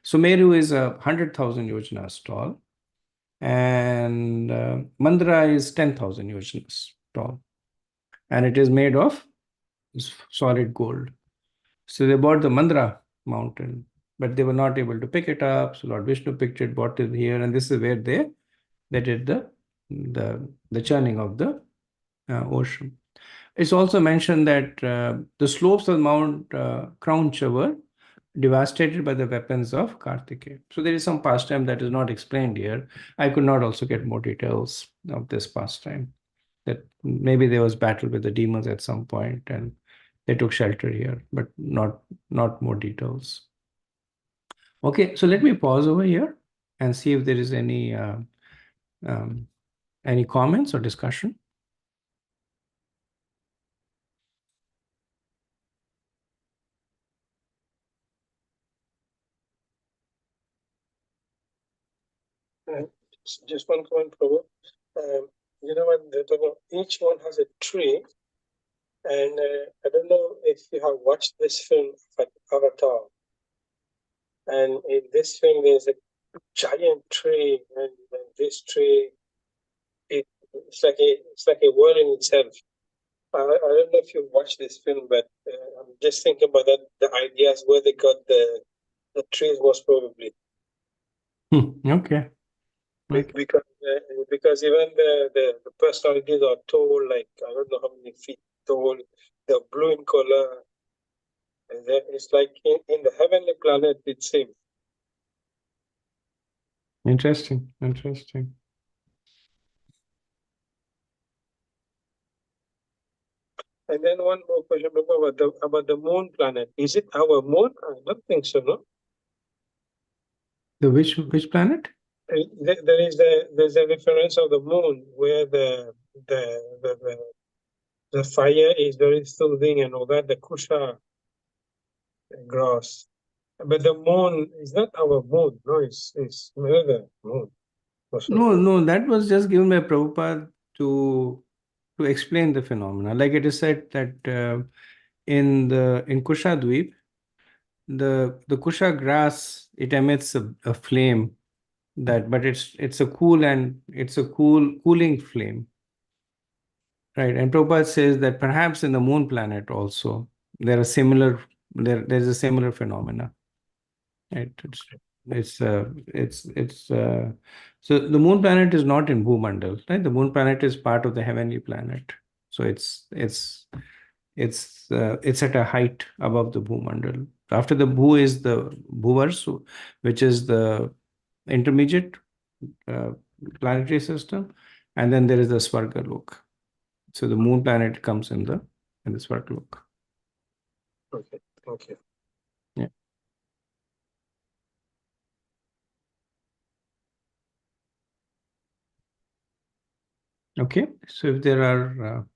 So Meru is 100,000 yojanas tall, and Mandara is 10,000 yojanas tall, and it is made of solid gold. So they bought the Mandara mountain, but they were not able to pick it up. So Lord Vishnu picked it, brought it here, and this is where they did the churning of the ocean. It's also mentioned that the slopes of Mount Krauncha were devastated by the weapons of Kartikeya. So there is some pastime that is not explained here. I could not also get more details of this pastime, that maybe there was battle with the demons at some point, and they took shelter here, but not more details. Okay, so let me pause over here and see if there is um, any comments or discussion. Just one point, Prabhu. You know what? Each one has a tree, and I don't know if you have watched this film, Avatar. And in this film, there's a giant tree, and this tree, it's like a world in itself. I don't know if you watched this film, but I'm just thinking about that. The ideas where they got the trees, most probably. Okay. Because even the personalities are tall, like I don't know how many feet tall. They're blue in color. And it's like in the heavenly planet, it seems. Interesting. Interesting. And then one more question about the moon planet. Is it our moon? I don't think so, no? The which planet? There's a reference of the moon where the the, the, the fire is very soothing and all that, the kusha grass. But the moon is not our moon, no, it's another moon. No, that was just given by Prabhupada to explain the phenomena. Like it is said that in Kusha Dweep, the Kusha grass, it emits a flame but it's a cooling flame, right? And Prabhupada says that perhaps in the moon planet also there are similar there's a similar phenomena, right? It's so the moon planet is not in Bhumandal, right? The moon planet is part of the heavenly planet, so it's at a height above the Bhumandal. After the Bhu is the Bhuvarsu, which is the intermediate uh, planetary system, and then there is the Svargalok. So the moon planet comes in the Svargalok. Okay, thank you. Yeah. Okay. So if there are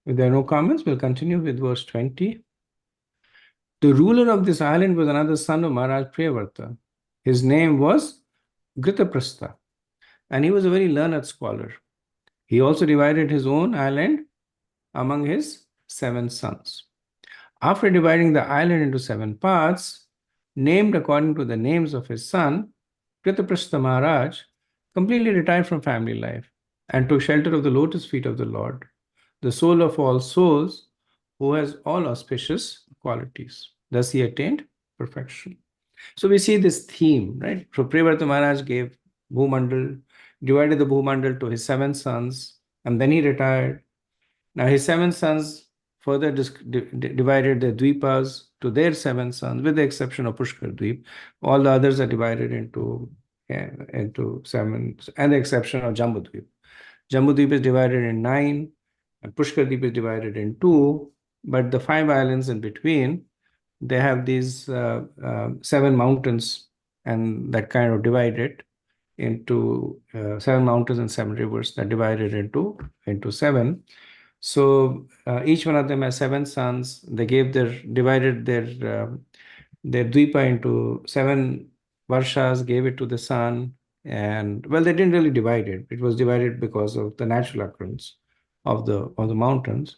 no comments, we'll continue with verse 20. The ruler of this island was another son of Maharaj Priyavarta. His name was Gritaprastha, and he was a very learned scholar. He also divided his own island among his 7 sons. After dividing the island into 7 parts, named according to the names of his son, Kritaprastha Maharaj completely retired from family life and took shelter of the lotus feet of the Lord, the soul of all souls, who has all auspicious qualities. Thus he attained perfection. So we see this theme, right? So Priyavrata Maharaj gave Bhumandal, divided the Bhumandal to his 7 sons, and then he retired. Now his 7 sons further divided the Dvipas to their 7 sons, with the exception of Pushkar Dvip. All the others are divided into 7, and the exception of Jambudvip. Jambudvip is divided in 9, and Pushkar Dvip is divided in 2, but the 5 islands in between, they have these 7 mountains, and that kind of divide it into 7 mountains and 7 rivers that divided into 7. So each one of them has 7 sons. They divided their dvipa into 7 varshas, gave it to the sun, and well, they didn't really divide it. It was divided because of the natural occurrence of the mountains.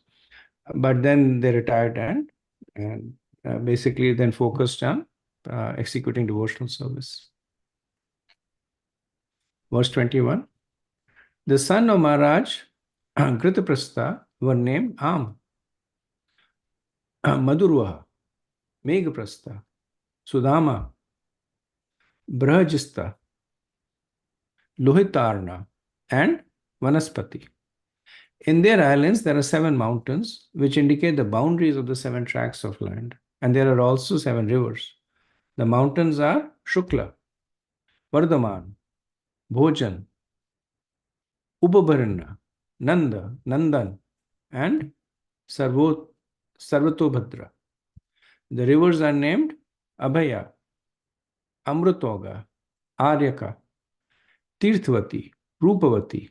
But then they retired and basically then focused on executing devotional service. Verse 21. The son of Maharaj Gritaprastha were named Am, Madhurvaha, Meghaprastha, Sudama, Brahajista, Lohitarna, and Vanaspati. In their islands, there are 7 mountains which indicate the boundaries of the 7 tracts of land, and there are also 7 rivers. The mountains are Shukla, Vardhaman, Bhojan, Ubabharanya, Nanda, Nandan, and Sarvot, Sarvatobhadra. The rivers are named Abhaya, Amrutoga, Aryaka, Tirthvati, Rupavati,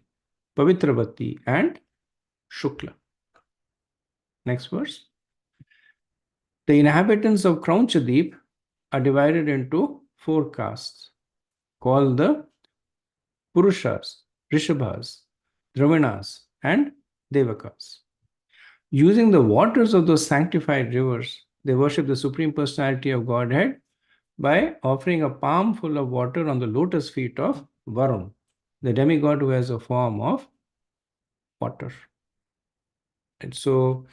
Pavitravati, and Shukla. Next verse. The inhabitants of Kraunchadeep are divided into 4 castes called the Purushas, Rishabhas, Dravanas, and Devakas. Using the waters of those sanctified rivers, they worship the Supreme Personality of Godhead by offering a palm full of water on the lotus feet of Varun, the demigod who has a form of water. And so,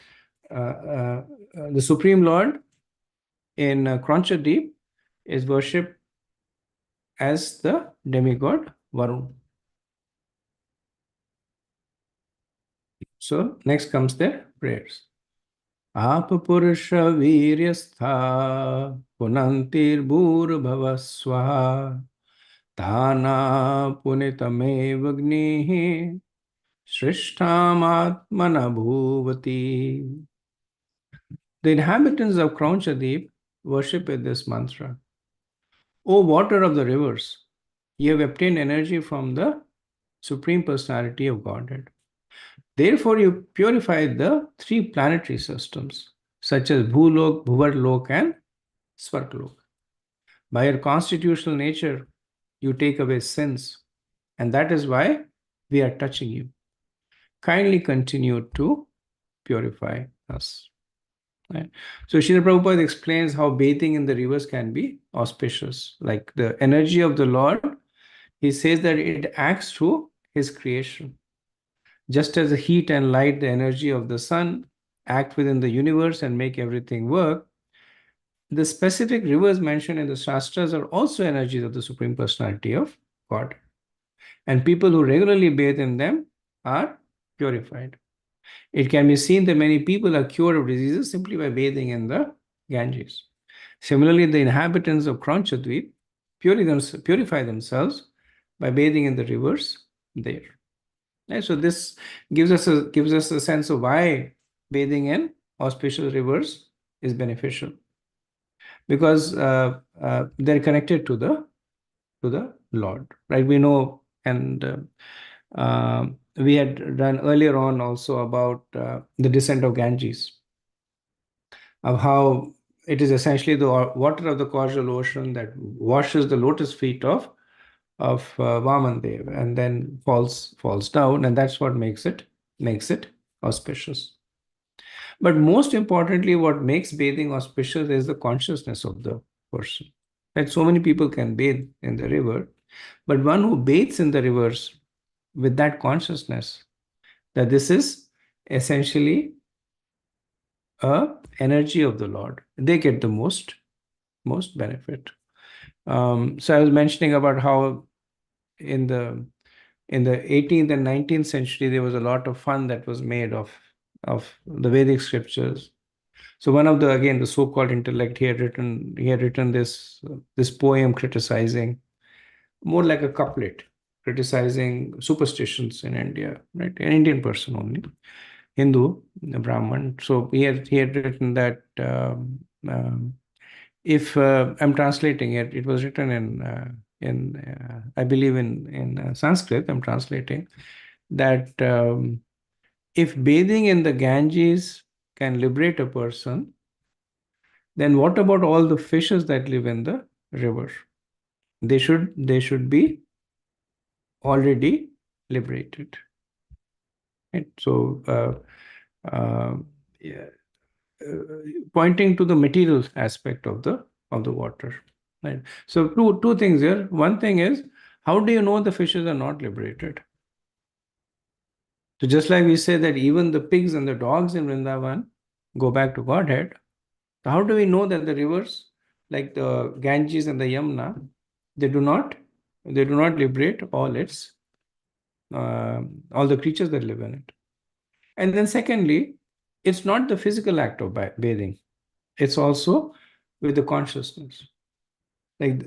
the Supreme Lord in Kronchadeep is worshipped as the demigod Varun. So, next comes their prayers. आप पुरुष वीर्यस्था पुनन्तिर्भूर्भुवः स्वः ताना पुनितमेव अग्निः सृष्टामात्मना भूवति. The inhabitants of Kraunchadeep worship with this mantra. O water of the rivers, you have obtained energy from the Supreme Personality of Godhead. Therefore, you purify the 3 planetary systems, such as Bhulok, Bhuvarlok, and Svarglok. By your constitutional nature, you take away sins, and that is why we are touching you. Kindly continue to purify us. Right? So Srila Prabhupada explains how bathing in the rivers can be auspicious. Like the energy of the Lord, he says that it acts through his creation. Just as the heat and light, the energy of the sun, act within the universe and make everything work, the specific rivers mentioned in the Shastras are also energies of the Supreme Personality of God. And people who regularly bathe in them are purified. It can be seen that many people are cured of diseases simply by bathing in the Ganges. Similarly, the inhabitants of Kronchadweep purify themselves by bathing in the rivers there. Right? So this gives us a sense of why bathing in auspicious rivers is beneficial, because they're connected to the Lord, right? We know, and we had done earlier on also about the descent of Ganges, of how it is essentially the water of the causal ocean that washes the lotus feet of Vamandev and then falls down, and that's what makes it auspicious. But most importantly, what makes bathing auspicious is the consciousness of the person. Right? So many people can bathe in the river, but one who bathes in the rivers with that consciousness that this is essentially a energy of the Lord, they get the most benefit. So I was mentioning about how in the 18th and 19th century there was a lot of fun that was made of the Vedic scriptures. So one of the so-called intellect, he had written this poem criticizing, more like a couplet, criticizing superstitions in India, right? An Indian person only, Hindu, Brahman. So he had written that if I'm translating it, it was written in I believe in Sanskrit. I'm translating that if bathing in the Ganges can liberate a person, then what about all the fishes that live in the river? They should be already liberated. Right? So yeah, pointing to the material aspect of the water. Right? So two things here. One thing is, how do you know the fishes are not liberated? So just like we say that even the pigs and the dogs in Vrindavan go back to Godhead, how do we know that the rivers like the Ganges and the Yamuna, they do not liberate all the creatures that live in it? And then secondly, it's not the physical act of bathing. It's also with the consciousness. Like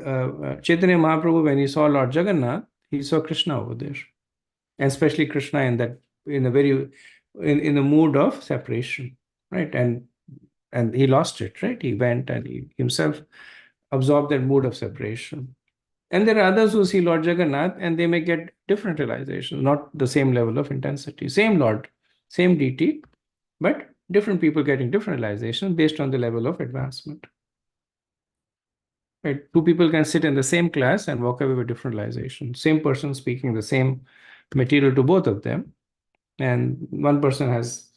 Chaitanya Mahaprabhu, when he saw Lord Jagannath, he saw Krishna over there, and especially Krishna in the mood of separation, right? And And he lost it, right? He went and he himself absorbed that mood of separation. And there are others who see Lord Jagannath and they may get different realizations, not the same level of intensity. Same Lord, same deity, but different people getting different realizations based on the level of advancement. Right? Two people can sit in the same class and walk away with different realization. Same person speaking the same material to both of them, and one person has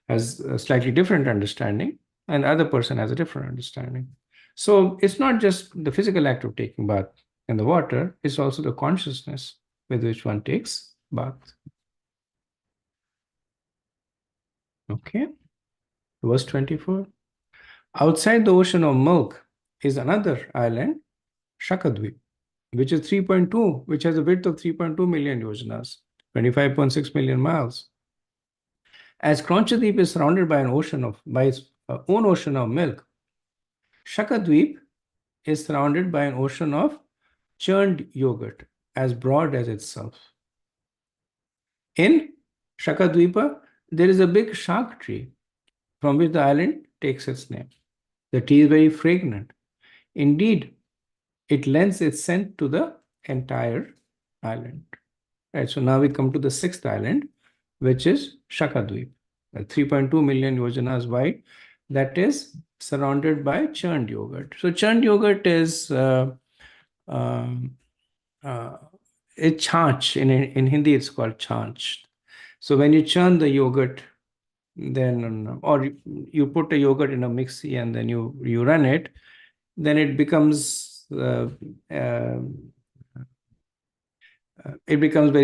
has a slightly different understanding, and the other person has a different understanding. So it's not just the physical act of taking bath in the water; it's also the consciousness with which one takes bath. Okay, verse 24. Outside the ocean of milk is another island, Shakadvip, which is 3.2, which has a width of 3.2 million yojanas, 25.6 million miles. As Kronchadweep is surrounded by its own ocean of milk, Shakadweep is surrounded by an ocean of churned yogurt as broad as itself. In Shakadweepa, there is a big shak tree from which the island takes its name. The tea is very fragrant. Indeed, it lends its scent to the entire island. Right, so now we come to the sixth island, which is Shakadweep, 3.2 million yojanas wide, that is surrounded by churned yogurt. So churned yogurt is um, a chach. In Hindi, it's called chach. So when you churn the yogurt, then or you put a yogurt in a mixie and then you run it, then it becomes very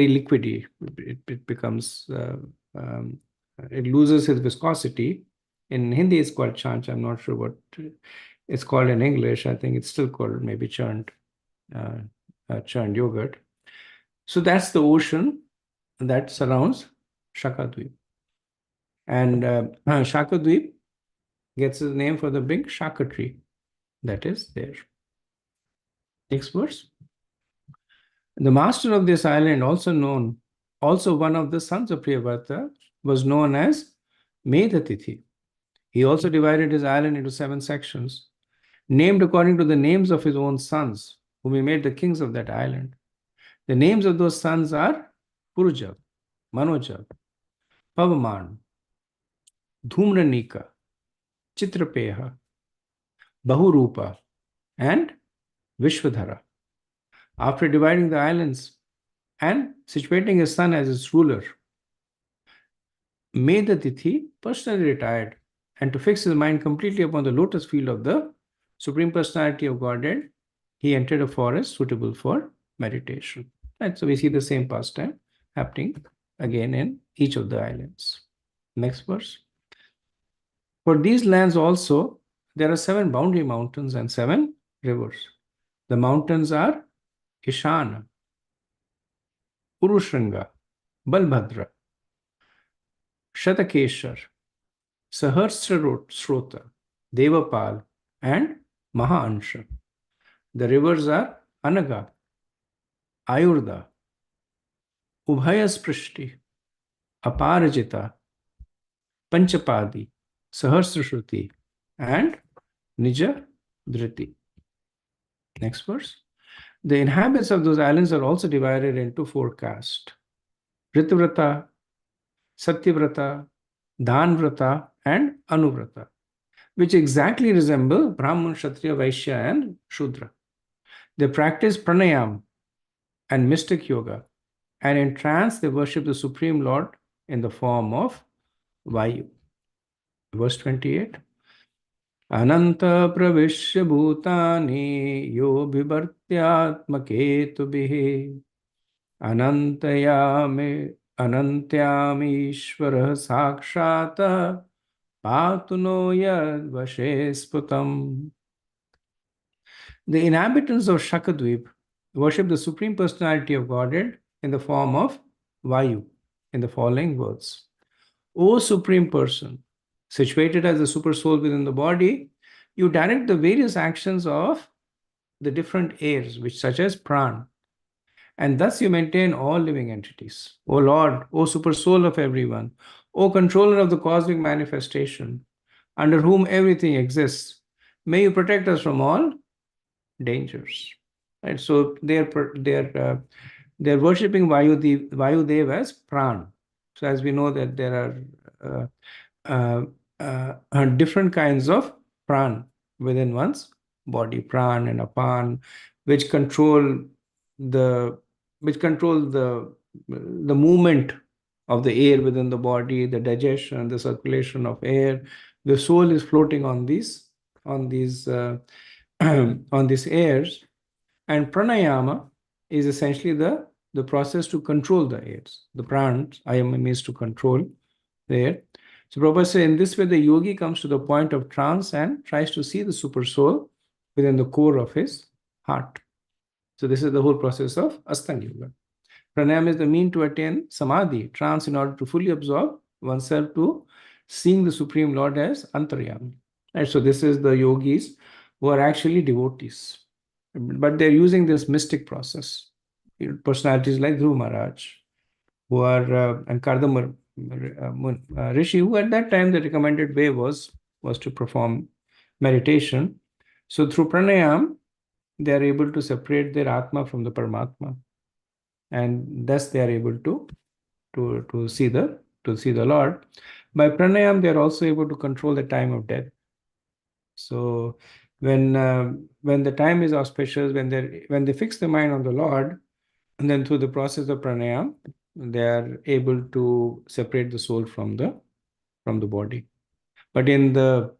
liquidy. It becomes it loses its viscosity. In Hindi, it's called chanch. I'm not sure what it's called in English. I think it's still called maybe churned yogurt. So that's the ocean that surrounds Shakadweep. And Shakadweep gets its name for the big shaka tree that is there. Next verse. The master of this island, also one of the sons of Priyavrata, was known as Medhatithi. He also divided his island into 7 sections, named according to the names of his own sons, whom he made the kings of that island. The names of those sons are Purujav, Manojav, Pavaman, Dhumranika, Chitrapeha, Bahurupa, and Vishwadhara. After dividing the islands and situating his son as its ruler, Medhatithi personally retired, and to fix his mind completely upon the lotus field of the Supreme Personality of Godhead, he entered a forest suitable for meditation. And so we see the same pastime happening again in each of the islands. Next verse. For these lands also, there are 7 boundary mountains and 7 rivers. The mountains are Ishana, Urushringa, Balbhadra, Shatakeshar, Sahasrasrota, Devapal, and Mahaansha. The rivers are Anaga, Ayurda, Ubhayasprishti, Aparajita, Panchapadi, Sahasrashruti, and Nija Dhriti. Next verse. The inhabitants of those islands are also divided into 4 castes: Ritavrata, Satyavrata, Dhanvrata, and Anuvrata, which exactly resemble Brahman, Kshatriya, Vaishya, and Shudra. They practice pranayam and mystic yoga, and in trance they worship the Supreme Lord in the form of Vayu. Verse 28. Ananta pravishya bhutani yo bhibartyatmaketubihi anantyami ishvara sakshata patuno yad vashe sputam. The inhabitants of Shakadweep worship the Supreme Personality of Godhead in the form of Vayu in the following words. O Supreme Person, situated as the super soul within the body, you direct the various actions of the different airs, which such as pran, and thus you maintain all living entities. O Lord, O super soul of everyone, O controller of the cosmic manifestation, under whom everything exists, may you protect us from all dangers. Right? So they're worshipping Vayudev as Pran. So as we know that there are different kinds of Pran within one's body, Pran and Apan, which control the the movement of the air within the body, the digestion, the circulation of air. The soul is floating on these on these airs, and pranayama is essentially the process to control the airs. The prans, ayama means to control the air. So Prabhupada says, in this way, the yogi comes to the point of trance and tries to see the super soul within the core of his heart. So this is the whole process of Astanga Yoga. Pranayama is the mean to attain samadhi, trance, in order to fully absorb oneself to seeing the Supreme Lord as Antaryami. Right? So this is the yogis who are actually devotees, but they're using this mystic process. Personalities like Dhruv Maharaj, who are and Kardama Rishi, who at that time the recommended way was to perform meditation. So through pranayam, they are able to separate their atma from the Paramatma, and thus they are able to see the Lord. By pranayam, they are also able to control the time of death. So when the time is auspicious, when they fix the mind on the Lord, and then through the process of pranayam, they are able to separate the soul from the body. But in the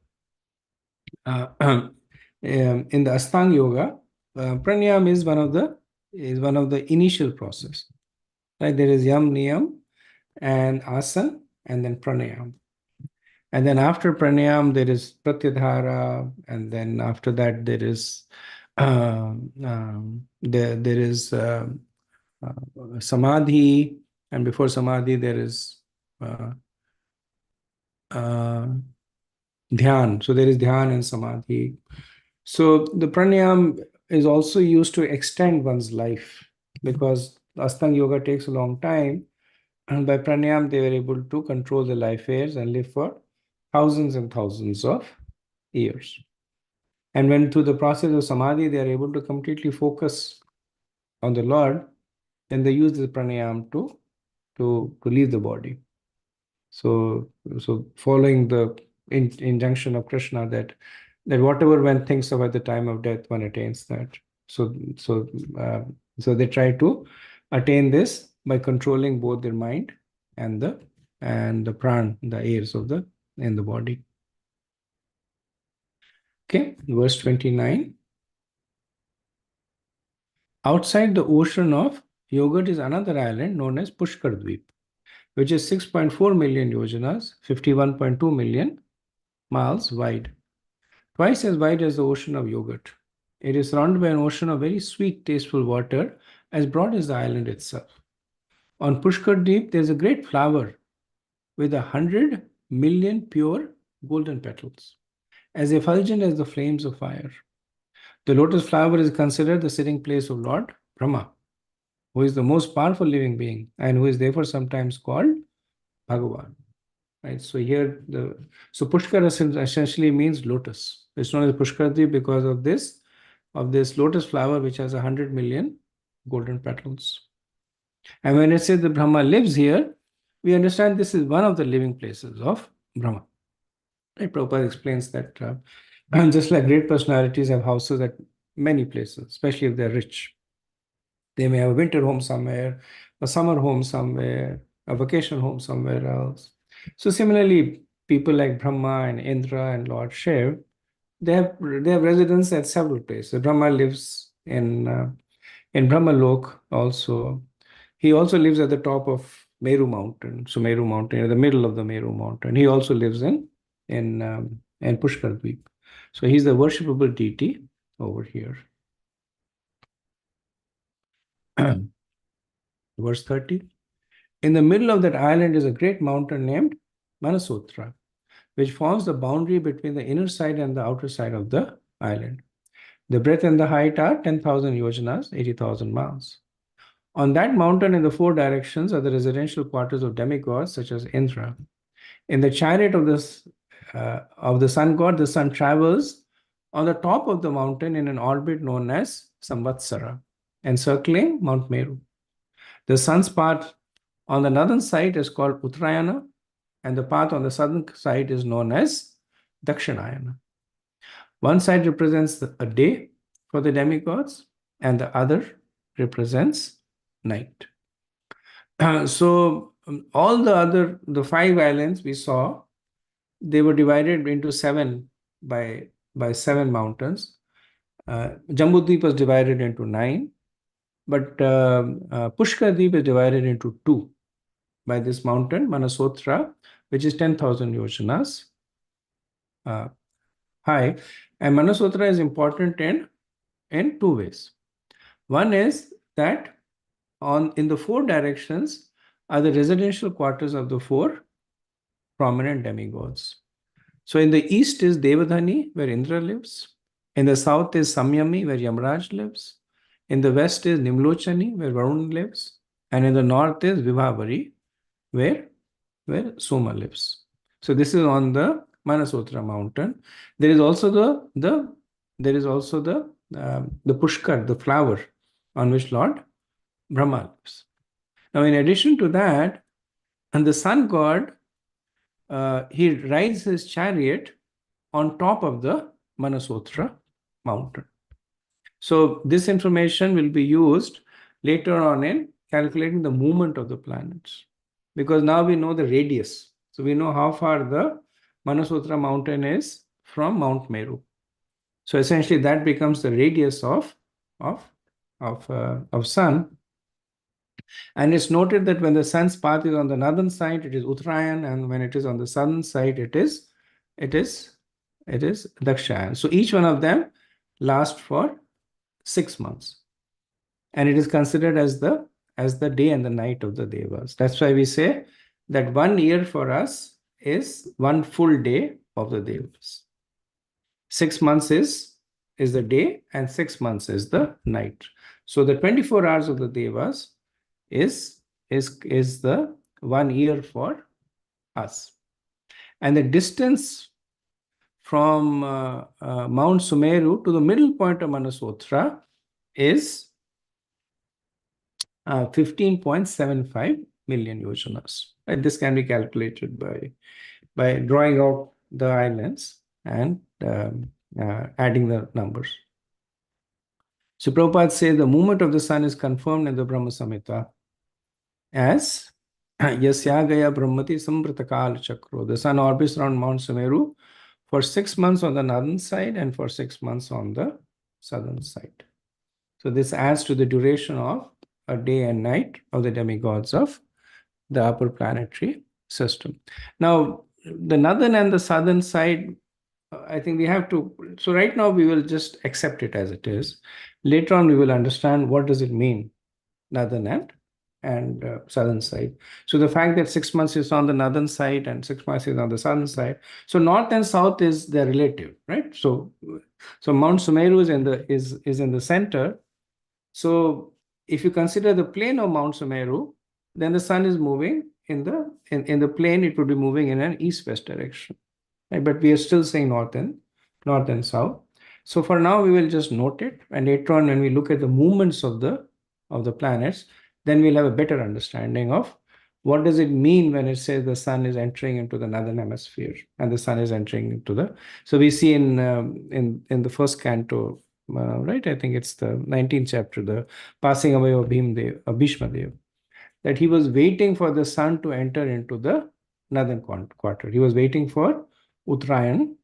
Astanga Yoga, pranayam is one of the initial process. Right? There is yam, niyam, and asana, and then pranayam. And then after pranayam, there is pratyadhara, and then after that there is there is samadhi, and before samadhi there is dhyan. So there is dhyan and samadhi. So the pranayam is also used to extend one's life, because Astanga Yoga takes a long time, and by pranayam they were able to control the life airs and live for thousands and thousands of years. And when through the process of samadhi they are able to completely focus on the Lord, then they use the pranayam to leave the body. So following the injunction of Krishna that whatever one thinks of at the time of death, one attains that. So they try to attain this by controlling both their mind and the pran, the airs of in the body. Okay, verse 29. Outside the ocean of yogurt is another island known as Pushkar Dweep, which is 6.4 million yojanas, 51.2 million miles wide, twice as wide as the ocean of yogurt. It is surrounded by an ocean of very sweet, tasteful water, as broad as the island itself. On Pushkar Deep, there is a great flower with 100 million pure golden petals, as effulgent as the flames of fire. The lotus flower is considered the sitting place of Lord Brahma, who is the most powerful living being and who is therefore sometimes called Bhagavan. Right? So here, Pushkar essentially means lotus. It's known as Pushkardi because of this lotus flower, which has 100 million golden petals. And when it says that Brahma lives here, we understand this is one of the living places of Brahma. Right? Prabhupada explains that just like great personalities have houses at many places, especially if they're rich. They may have a winter home somewhere, a summer home somewhere, a vacation home somewhere else. So similarly, people like Brahma and Indra and Lord Shiv, they have residence at several places. Brahma lives in Brahma Lok also. He also lives at the top of Meru Mountain. So Meru Mountain, in the middle of the Meru Mountain. He also lives in Pushkar Dweep. So he's the worshipable deity over here. Verse 30. In the middle of that island is a great mountain named Manasotra, which forms the boundary between the inner side and the outer side of the island. The breadth and the height are 10,000 yojanas, 80,000 miles. On that mountain in the four directions are the residential quarters of demigods such as Indra. In the chariot of this of the sun god, the sun travels on the top of the mountain in an orbit known as Samvatsara, encircling Mount Meru. The sun's path on the northern side is called Uttarayana, and the path on the southern side is known as Dakshinayana. One side represents a day for the demigods, and the other represents night. All the 5 islands we saw, they were divided into 7 by 7 mountains. Jambudweep was divided into 9, but Pushkardweep is divided into 2 by this mountain, Manasotra, which is 10,000 yojanas high. And Manasotra is important in 2 ways. One is that in the 4 directions are the residential quarters of the 4 prominent demigods. So in the east is Devadhani, where Indra lives. In the south is Samyami, where Yamraj lives. In the west is Nimlochani, where Varun lives. And in the north is Vibhavari, where Soma lives. So this is on the Manasotra mountain. There is also the Pushkar, the flower, on which Lord Brahma lives. Now, in addition to that, and the sun god, he rides his chariot on top of the Manasotra mountain. So this information will be used later on in calculating the movement of the planets, because now we know the radius. So we know how far the Manasotra mountain is from Mount Meru. So essentially that becomes the radius of sun. And it's noted that when the sun's path is on the northern side, it is Uttarayan, and when it is on the southern side, it is Dakshayan. So each one of them lasts for 6 months, and it is considered as the day and the night of the Devas. That's why we say that 1 year for us is 1 full day of the Devas. 6 months is the day, and 6 months is the night. So the 24 hours of the Devas is the 1 year for us. And the distance from Mount Sumeru to the middle point of Manasotra is 15.75 million yojanas. And this can be calculated by drawing out the islands and adding the numbers. So Prabhupada says the movement of the sun is confirmed in the Brahma Samhita as Yasyagaya Brahmati Sampratakal Chakro. The sun orbits around Mount Sumeru for 6 months on the northern side and for 6 months on the southern side. So this adds to the duration of a day and night of the demigods of the upper planetary system. Now, the northern and the southern side, I think we have to, so right now we will just accept it as it is. Later on, we will understand what does it mean, northern and southern side. So the fact that 6 months is on the northern side and 6 months is on the southern side. So north and south is their relative, right? So Mount Sumeru is in the center. So if you consider the plane of Mount Sumeru, then the sun is moving in the plane. It would be moving in an east-west direction, right? But we are still saying north and south. So for now, we will just note it, and later on, when we look at the movements of the planets, then we'll have a better understanding of what does it mean when it says the sun is entering into the northern hemisphere and the sun is entering into the. So we see in the first canto, right? I think it's the 19th chapter, the passing away of Bhishma Dev, that he was waiting for the sun to enter into the northern quarter. He was waiting for Uttarayan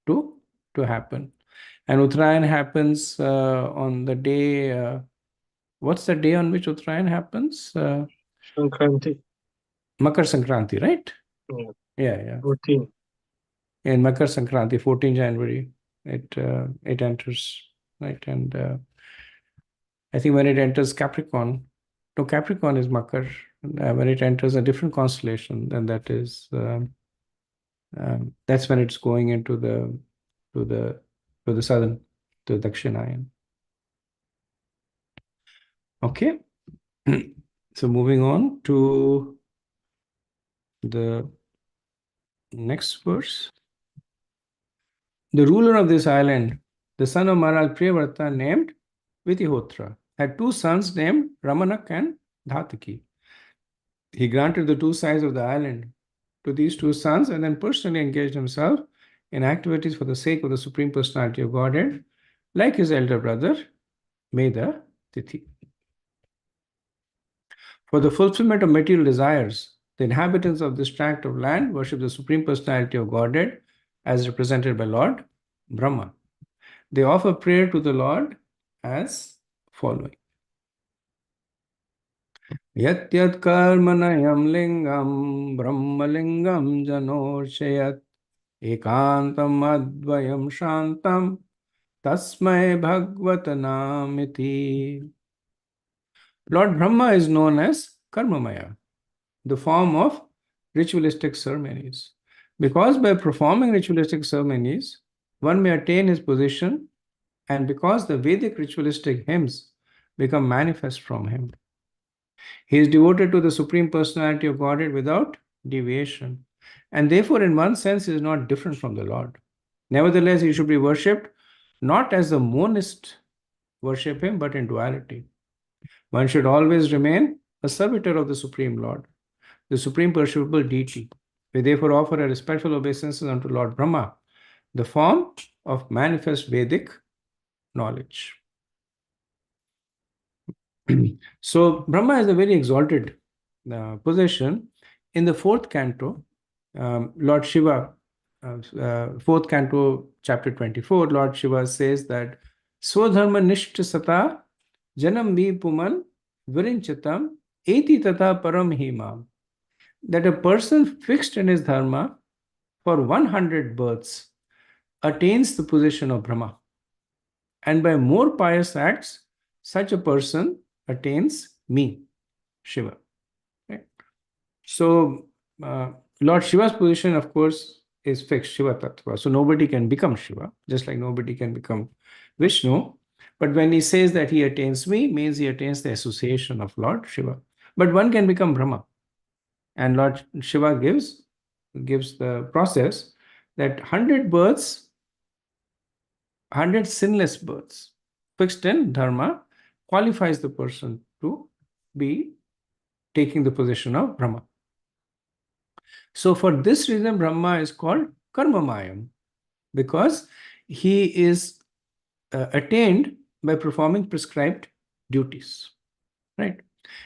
to happen. And Uttarayan happens on the day, what's the day on which Uttarayan happens? Sankranti. Makar Sankranti, right? Yeah. Yeah. 14. In Makar Sankranti, 14 January, it enters, right? And I think when it enters Capricorn, no, Capricorn is Makar. When it enters a different constellation, then that is that's when it's going into the southern, to Dakshinayan. Okay. So moving on to the next verse. The ruler of this island, the son of Maharaj Priyavrata named Vitihotra, had two sons named Ramanak and Dhataki. He granted the two sides of the island to these two sons and then personally engaged himself in activities for the sake of the Supreme Personality of Godhead, like his elder brother, Meda Tithi. For the fulfillment of material desires, the inhabitants of this tract of land worship the Supreme Personality of Godhead as represented by Lord Brahma. They offer prayer to the Lord as following. Yat yat karmanayam lingam brahmalingam janorshayat ekantam advayam shantam tasmai bhagavatanamiti. Lord Brahma is known as Karmamaya, the form of ritualistic ceremonies. Because by performing ritualistic ceremonies, one may attain his position, and because the Vedic ritualistic hymns become manifest from him. He is devoted to the Supreme Personality of Godhead without deviation, and therefore, in one sense, is not different from the Lord. Nevertheless, he should be worshipped not as the monists worship him, but in duality. One should always remain a servitor of the Supreme Lord, the Supreme Perishable Deity. We therefore offer a respectful obeisance unto Lord Brahma, the form of manifest Vedic knowledge. So, Brahma is a very exalted position. In the fourth canto, Lord Shiva, fourth canto, chapter 24, Lord Shiva says that Swadharma Nishta Sata Janam Vi Puman Virinchatam Eti Tata Param Himam. That a person fixed in his dharma for 100 births attains the position of Brahma. And by more pious acts, such a person attains me, Shiva. Right? So, Lord Shiva's position, of course, is fixed, Shiva Tattva. So, nobody can become Shiva, just like nobody can become Vishnu. But when he says that he attains me, means he attains the association of Lord Shiva. But one can become Brahma. And Lord Shiva gives the process that 100 births, 100 sinless births, fixed in dharma, qualifies the person to be taking the position of Brahma. So for this reason, Brahma is called Karmamayam, because he is attained by performing prescribed duties, right?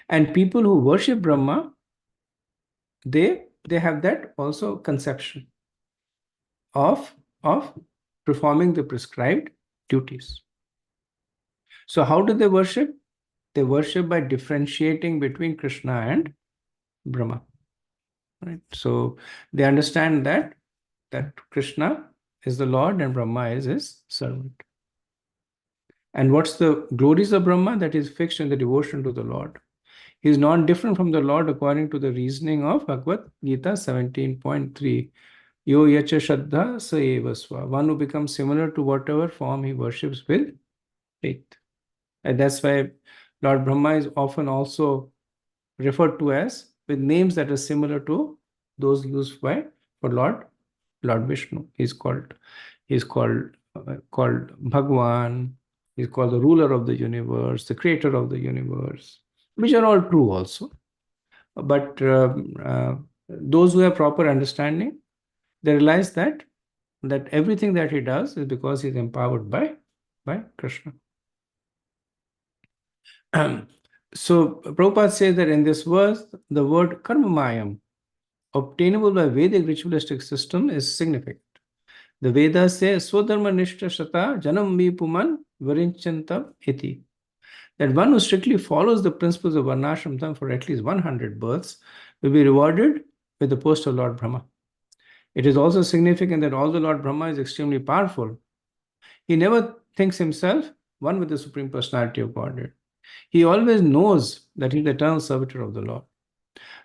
And people who worship Brahma, they have that also conception of performing the prescribed duties. So how do they worship? They worship by differentiating between Krishna and Brahma. Right? So they understand that Krishna is the Lord and Brahma is his servant. And what's the glories of Brahma? That is fixed in the devotion to the Lord. He is not different from the Lord according to the reasoning of Bhagavad Gita 17.3. Yo yacha shraddha sa evasva. One who becomes similar to whatever form he worships with faith. And that's why Lord Brahma is often also referred to as with names that are similar to those used by for Lord Vishnu. He's called Bhagwan. He's called the ruler of the universe, the creator of the universe, which are all true also. But those who have proper understanding, they realize that everything that he does is because he's empowered by Krishna. So Prabhupada says that in this verse, the word karmamayam, obtainable by Vedic ritualistic system, is significant. The Vedas say Swadharma Nishta Shata Janam Vi Puman Varinchantam Iti. That one who strictly follows the principles of Varnashram for at least 100 births will be rewarded with the post of Lord Brahma. It is also significant that although Lord Brahma is extremely powerful, he never thinks himself one with the Supreme Personality of Godhead. He always knows that he is the eternal servitor of the Lord.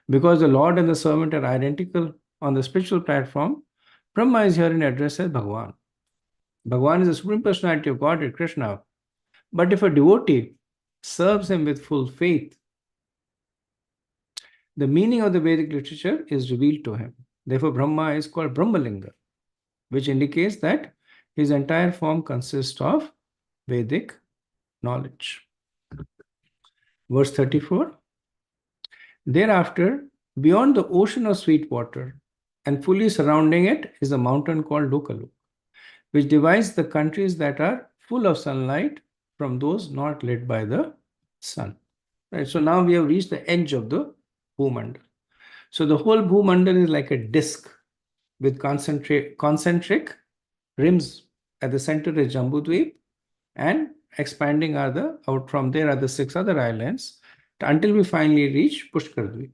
Because the Lord and the servant are identical on the spiritual platform, Brahma is herein addressed as Bhagwan. Bhagwan is the Supreme Personality of Godhead, Krishna. But if a devotee serves him with full faith, the meaning of the Vedic literature is revealed to him. Therefore, Brahma is called Brahmalinga, which indicates that his entire form consists of Vedic knowledge. Verse 34. Thereafter, beyond the ocean of sweet water and fully surrounding it is a mountain called Lokalok, which divides the countries that are full of sunlight from those not lit by the sun. Right. So now we have reached the edge of the Bhumandal. So the whole Bhumandal is like a disk with concentric rims. At the center is Jambudweep, and expanding are the out from there are the 6 other islands until we finally reach Pushkar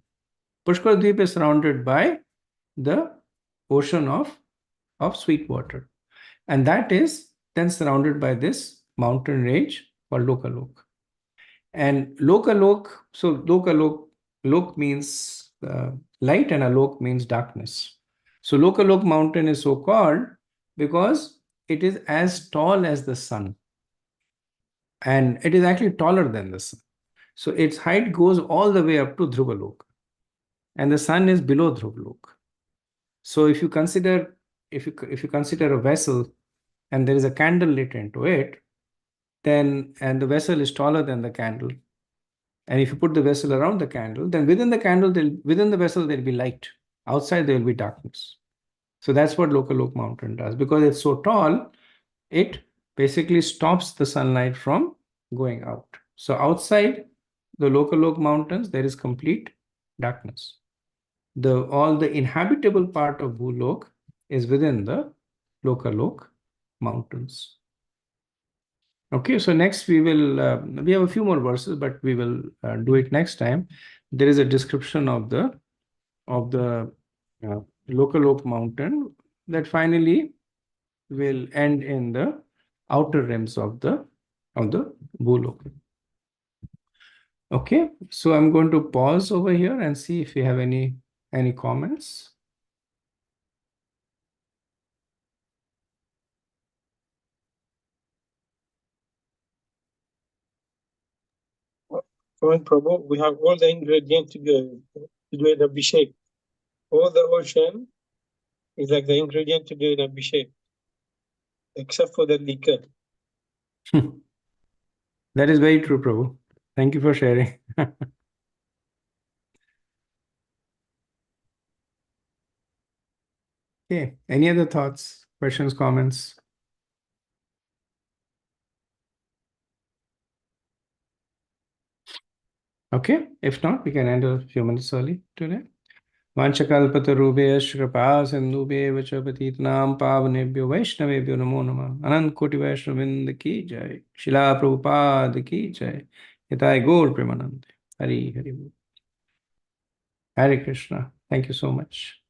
Dweep is surrounded by the ocean of sweet water, and that is then surrounded by this mountain range called Lokalok. And Lokalok, so Lok means light and Alok means darkness. So Lokalok mountain is so called because it is as tall as the sun, and it is actually taller than the sun. So its height goes all the way up to Dhruvalok, and the sun is below Dhruvalok. So if you consider a vessel and there is a candle lit into it, then and the vessel is taller than the candle, and if you put the vessel around the candle, then within the vessel there'll be light. Outside there will be darkness. So that's what Lokalok mountain does. Because it's so tall, it basically stops the sunlight from going out. So outside the Lokalok mountains, there is complete darkness. All the inhabitable part of Bhulok is within the Lokalok mountains. Okay, so next we have a few more verses, but we will do it next time. There is a description of the Lokalok mountain that finally will end in the outer rims of the Bhulok. Okay, so I'm going to pause over here and see if you have any comments. Come on, Prabhu, we have all the ingredients to do an Abhishek. All the ocean is like the ingredient to do an Abhishek, except for the liquor. That is very true, Prabhu. Thank you for sharing. Okay, any other thoughts, questions, comments? Okay, if not, we can end a few minutes early today. वाञ्छकल्पतरुभ्यश्च कृपा सिन्धुभ्येव च पतितनां पावनेभ्यो वैष्णवेभ्यो नमो नमः। अनंत कोटि वैष्णववृंद की जय। शिला प्रभुपाद की जय। हिताय गौर प्रेमानंद। हरि हरि बोल। Hare Krishna. Thank you so much.